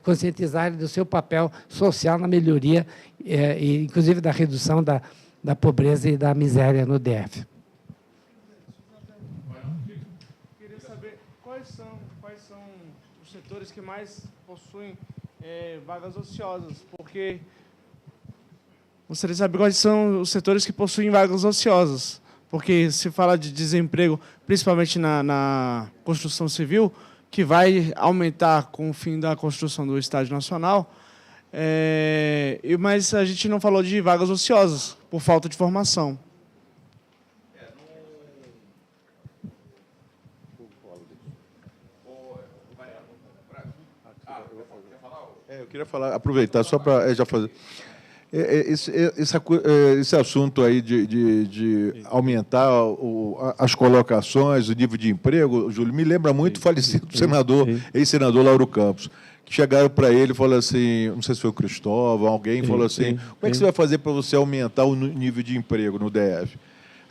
conscientizarem do seu papel social na melhoria, e, inclusive, da redução da pobreza e da miséria no DF. Queria saber quais são os setores que mais possuem vagas ociosas, porque gostaria de saber quais são os setores que possuem vagas ociosas, porque se fala de desemprego, principalmente na construção civil, que vai aumentar com o fim da construção do Estádio Nacional, mas a gente não falou de vagas ociosas, por falta de formação. Eu queria aproveitar só para já fazer... Esse assunto aí de aumentar as colocações, o nível de emprego, Júlio, me lembra muito o falecido senador, ex-senador Lauro Campos, que chegaram para ele e falaram assim, não sei se foi o Cristóvão, alguém falou assim, como é que você vai fazer para você aumentar o nível de emprego no DF?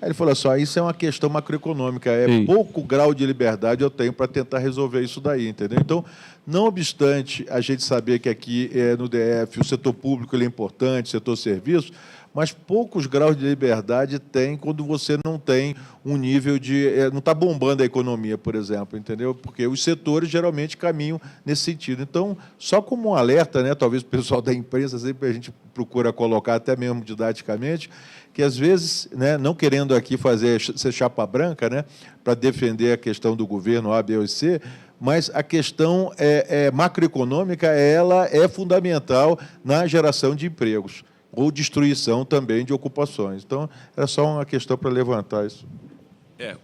Aí ele falou assim, isso é uma questão macroeconômica, pouco grau de liberdade eu tenho para tentar resolver isso daí, entendeu? Então, não obstante a gente saber que aqui no DF o setor público ele é importante, o setor serviço, mas poucos graus de liberdade tem quando você não tem um nível de... não está bombando a economia, por exemplo, entendeu? Porque os setores geralmente caminham nesse sentido. Então, só como um alerta, né, talvez o pessoal da imprensa, sempre a gente procura colocar, até mesmo didaticamente, que às vezes, né, não querendo aqui ser chapa branca, né, para defender a questão do governo A, B ou C, mas a questão macroeconômica ela é fundamental na geração de empregos, ou destruição também de ocupações. Então, era só uma questão para levantar isso.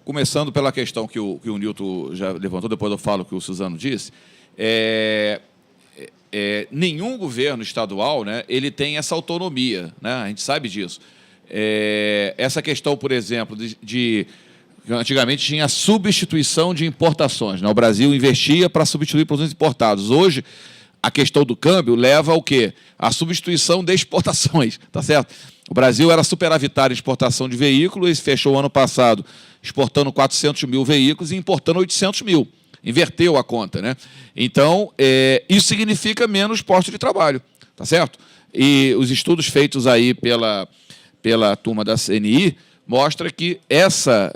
Começando pela questão que o Nilton já levantou, depois eu falo o que o Suzano disse, nenhum governo estadual, né, ele tem essa autonomia, né, a gente sabe disso. Essa questão, por exemplo, antigamente tinha substituição de importações, né? O Brasil investia para substituir produtos importados. Hoje, a questão do câmbio leva ao quê? A substituição de exportações, tá certo? O Brasil era superavitário em exportação de veículos e fechou o ano passado exportando 400 mil veículos e importando 800 mil. Inverteu a conta, né? Então, isso significa menos postos de trabalho, tá certo? E os estudos feitos aí pela turma da CNI mostra que essa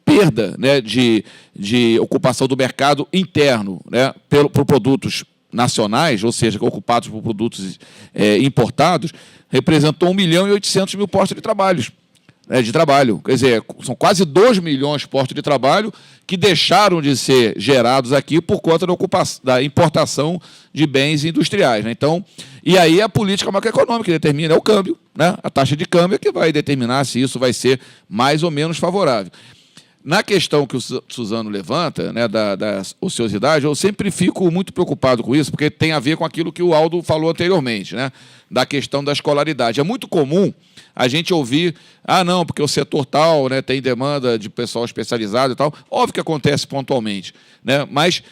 perda, né, de ocupação do mercado interno, né, por produtos nacionais, ou seja, ocupados por produtos importados, representou 1.800.000 postos de trabalho. Quer dizer, são quase 2 milhões de postos de trabalho que deixaram de ser gerados aqui por conta da importação de bens industriais, né? Então, e aí a política macroeconômica que determina é o câmbio, né? A taxa de câmbio é que vai determinar se isso vai ser mais ou menos favorável. Na questão que o Suzano levanta, né, da ociosidade, eu sempre fico muito preocupado com isso, porque tem a ver com aquilo que o Aldo falou anteriormente, né, da questão da escolaridade. É muito comum a gente ouvir, não, porque o setor tal, né, tem demanda de pessoal especializado e tal. Óbvio que acontece pontualmente, né, mas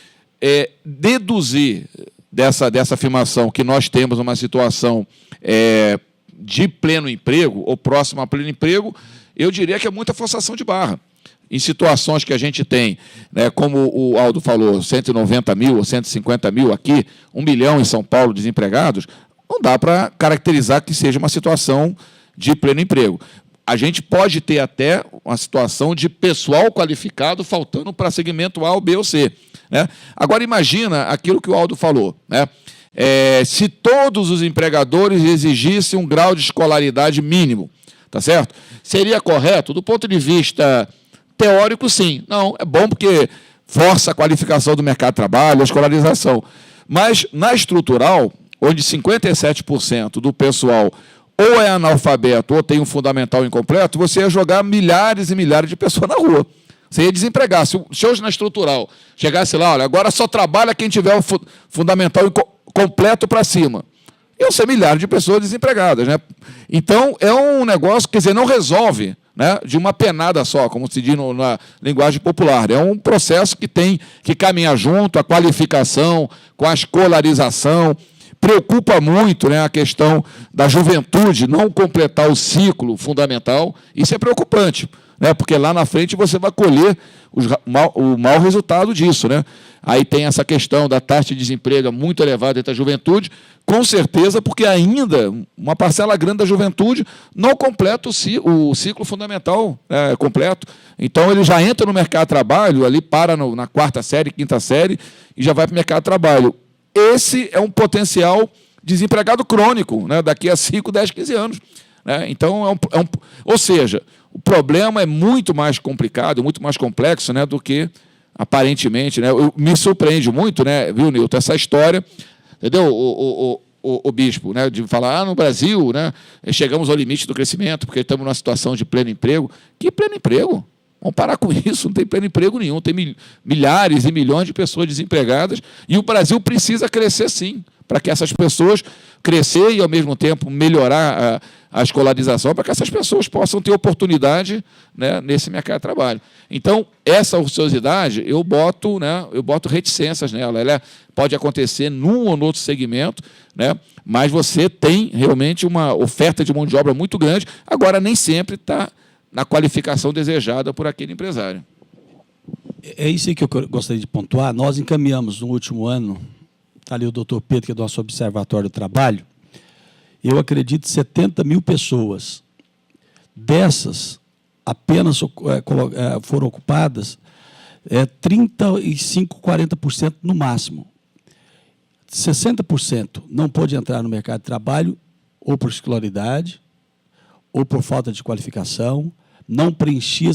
deduzir dessa afirmação que nós temos uma situação de pleno emprego, ou próximo a pleno emprego, eu diria que é muita forçação de barra. Em situações que a gente tem, né, como o Aldo falou, 190 mil ou 150 mil aqui, 1 milhão em São Paulo desempregados, não dá para caracterizar que seja uma situação de pleno emprego. a gente pode ter até uma situação de pessoal qualificado faltando para segmento A, ou B ou C, né? Agora, imagina aquilo que o Aldo falou, né? Se todos os empregadores exigissem um grau de escolaridade mínimo, tá certo? Seria correto? Do ponto de vista teórico, sim. Não, é bom porque força a qualificação do mercado de trabalho, a escolarização. Mas, na estrutural, onde 57% do pessoal ou é analfabeto ou tem um fundamental incompleto, você ia jogar milhares e milhares de pessoas na rua. Você ia desempregar. Se hoje na estrutural chegasse lá, olha, agora só trabalha quem tiver o fundamental completo para cima. Iam ser milhares de pessoas desempregadas, né? Então, é um negócio, quer dizer, não resolve, né, de uma penada só, como se diz na linguagem popular. É um processo que tem que caminhar junto, a qualificação, com a escolarização. Preocupa muito, né, a questão da juventude não completar o ciclo fundamental. Isso é preocupante, né, porque lá na frente você vai colher o mau resultado disso, né? Aí tem essa questão da taxa de desemprego muito elevada entre a juventude, com certeza, porque ainda uma parcela grande da juventude não completa o ciclo fundamental completo. Então, ele já entra no mercado de trabalho, ali para na quarta série, quinta série, e já vai para o mercado de trabalho. Esse é um potencial desempregado crônico, né, daqui a 5, 10, 15 anos. Né? Então, ou seja, o problema é muito mais complicado, muito mais complexo, né, do que aparentemente, né? Me surpreende muito, né, viu, Nilton, essa história, entendeu, o bispo, né, de falar, no Brasil, né, chegamos ao limite do crescimento, porque estamos numa situação de pleno emprego. Que pleno emprego? Vamos parar com isso, não tem pleno emprego nenhum, tem milhares e milhões de pessoas desempregadas, e o Brasil precisa crescer, sim, para que essas pessoas crescer e, ao mesmo tempo, melhorar a escolarização, para que essas pessoas possam ter oportunidade, né, nesse mercado de trabalho. Então, essa ociosidade, eu boto reticências nela. Ela pode acontecer num ou no outro segmento, né, mas você tem realmente uma oferta de mão de obra muito grande, agora nem sempre está na qualificação desejada por aquele empresário. É isso aí que eu gostaria de pontuar. Nós encaminhamos no último ano, está ali o doutor Pedro, que é do nosso Observatório do Trabalho, eu acredito 70 mil pessoas. Dessas, apenas foram ocupadas 35%, 40% no máximo. 60% não pôde entrar no mercado de trabalho ou por escolaridade, ou por falta de qualificação, não preenchia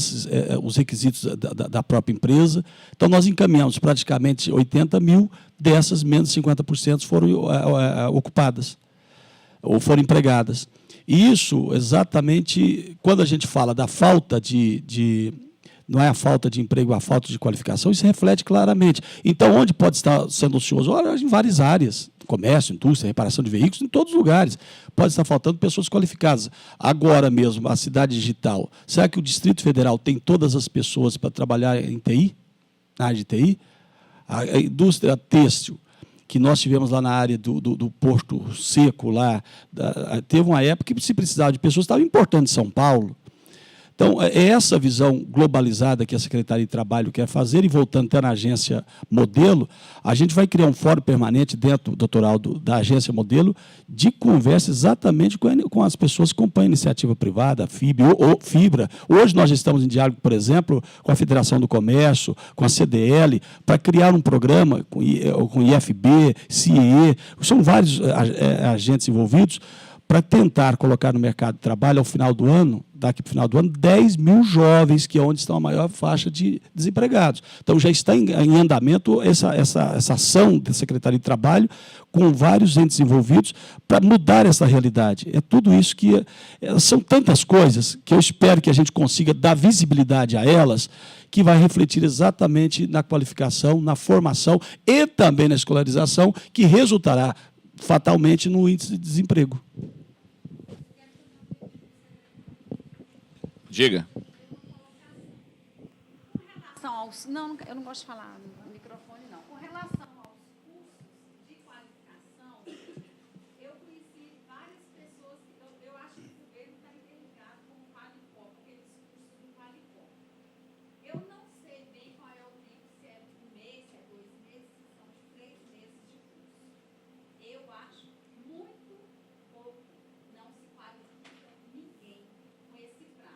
os requisitos da própria empresa. Então, nós encaminhamos praticamente 80 mil, dessas, menos 50% foram ocupadas, ou foram empregadas. E isso, exatamente, quando a gente fala da falta não é a falta de emprego, a falta de qualificação, isso reflete claramente. Então, onde pode estar sendo ocioso? Olha, em várias áreas, comércio, indústria, reparação de veículos, em todos os lugares. Pode estar faltando pessoas qualificadas. Agora mesmo, a cidade digital, será que o Distrito Federal tem todas as pessoas para trabalhar em TI? Na área de TI? A indústria têxtil, que nós tivemos lá na área do Porto Seco, lá, teve uma época que, se precisava de pessoas, estava importando de São Paulo. Então, é essa visão globalizada que a Secretaria de Trabalho quer fazer, e voltando até na agência modelo, a gente vai criar um fórum permanente dentro, doutor Aldo, da agência modelo, de conversa exatamente com as pessoas que compõem a iniciativa privada, a Fibra. Hoje nós já estamos em diálogo, por exemplo, com a Federação do Comércio, com a CDL, para criar um programa com IFB, CIE, são vários agentes envolvidos, para tentar colocar no mercado de trabalho, ao final do ano, daqui para o final do ano, 10 mil jovens, que é onde está a maior faixa de desempregados. Então, já está em andamento essa ação da Secretaria de Trabalho, com vários entes envolvidos, para mudar essa realidade. É tudo isso que... são tantas coisas que eu espero que a gente consiga dar visibilidade a elas, que vai refletir exatamente na qualificação, na formação e também na escolarização, que resultará fatalmente no índice de desemprego. Diga. Não, eu não gosto de falar no microfone, não. Com relação aos cursos de qualificação, eu conheci várias pessoas que eu acho que o governo está interligado com o Qualifor, aqueles cursos do Qualifor. Eu não sei bem qual é o tempo, se é 1 mês, se é 2 meses, se são 3 meses de curso. Eu acho muito pouco. Não se qualifica ninguém com esse prazo.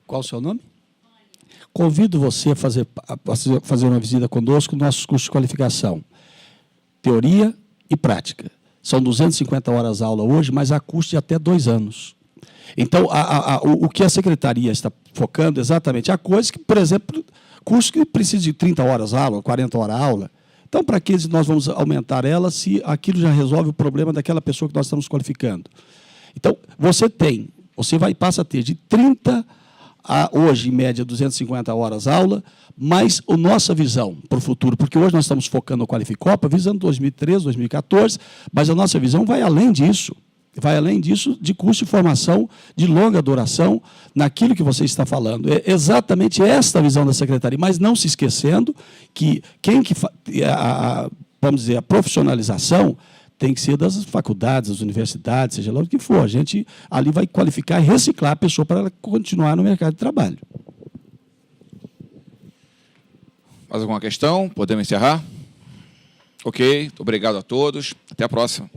Qual o seu nome? Convido você a fazer uma visita conosco nos nossos cursos de qualificação. Teoria e prática. São 250 horas aula hoje, mas há curso de até 2 anos. Então, o que a secretaria está focando exatamente, há coisas que, por exemplo, curso que precisa de 30 horas aula, 40 horas aula. Então, para que nós vamos aumentar ela se aquilo já resolve o problema daquela pessoa que nós estamos qualificando? Então, passa a ter de 30 a, hoje, em média, 250 horas aula, mas a nossa visão para o futuro, porque hoje nós estamos focando no Qualificopa, visando 2013, 2014, mas a nossa visão vai além disso. Vai além disso de curso de formação de longa duração naquilo que você está falando. É exatamente esta a visão da secretaria, mas não se esquecendo que vamos dizer, a profissionalização tem que ser das faculdades, das universidades, seja lá o que for. A gente ali vai qualificar e reciclar a pessoa para ela continuar no mercado de trabalho. Mais alguma questão? Podemos encerrar? Ok, obrigado a todos. Até a próxima.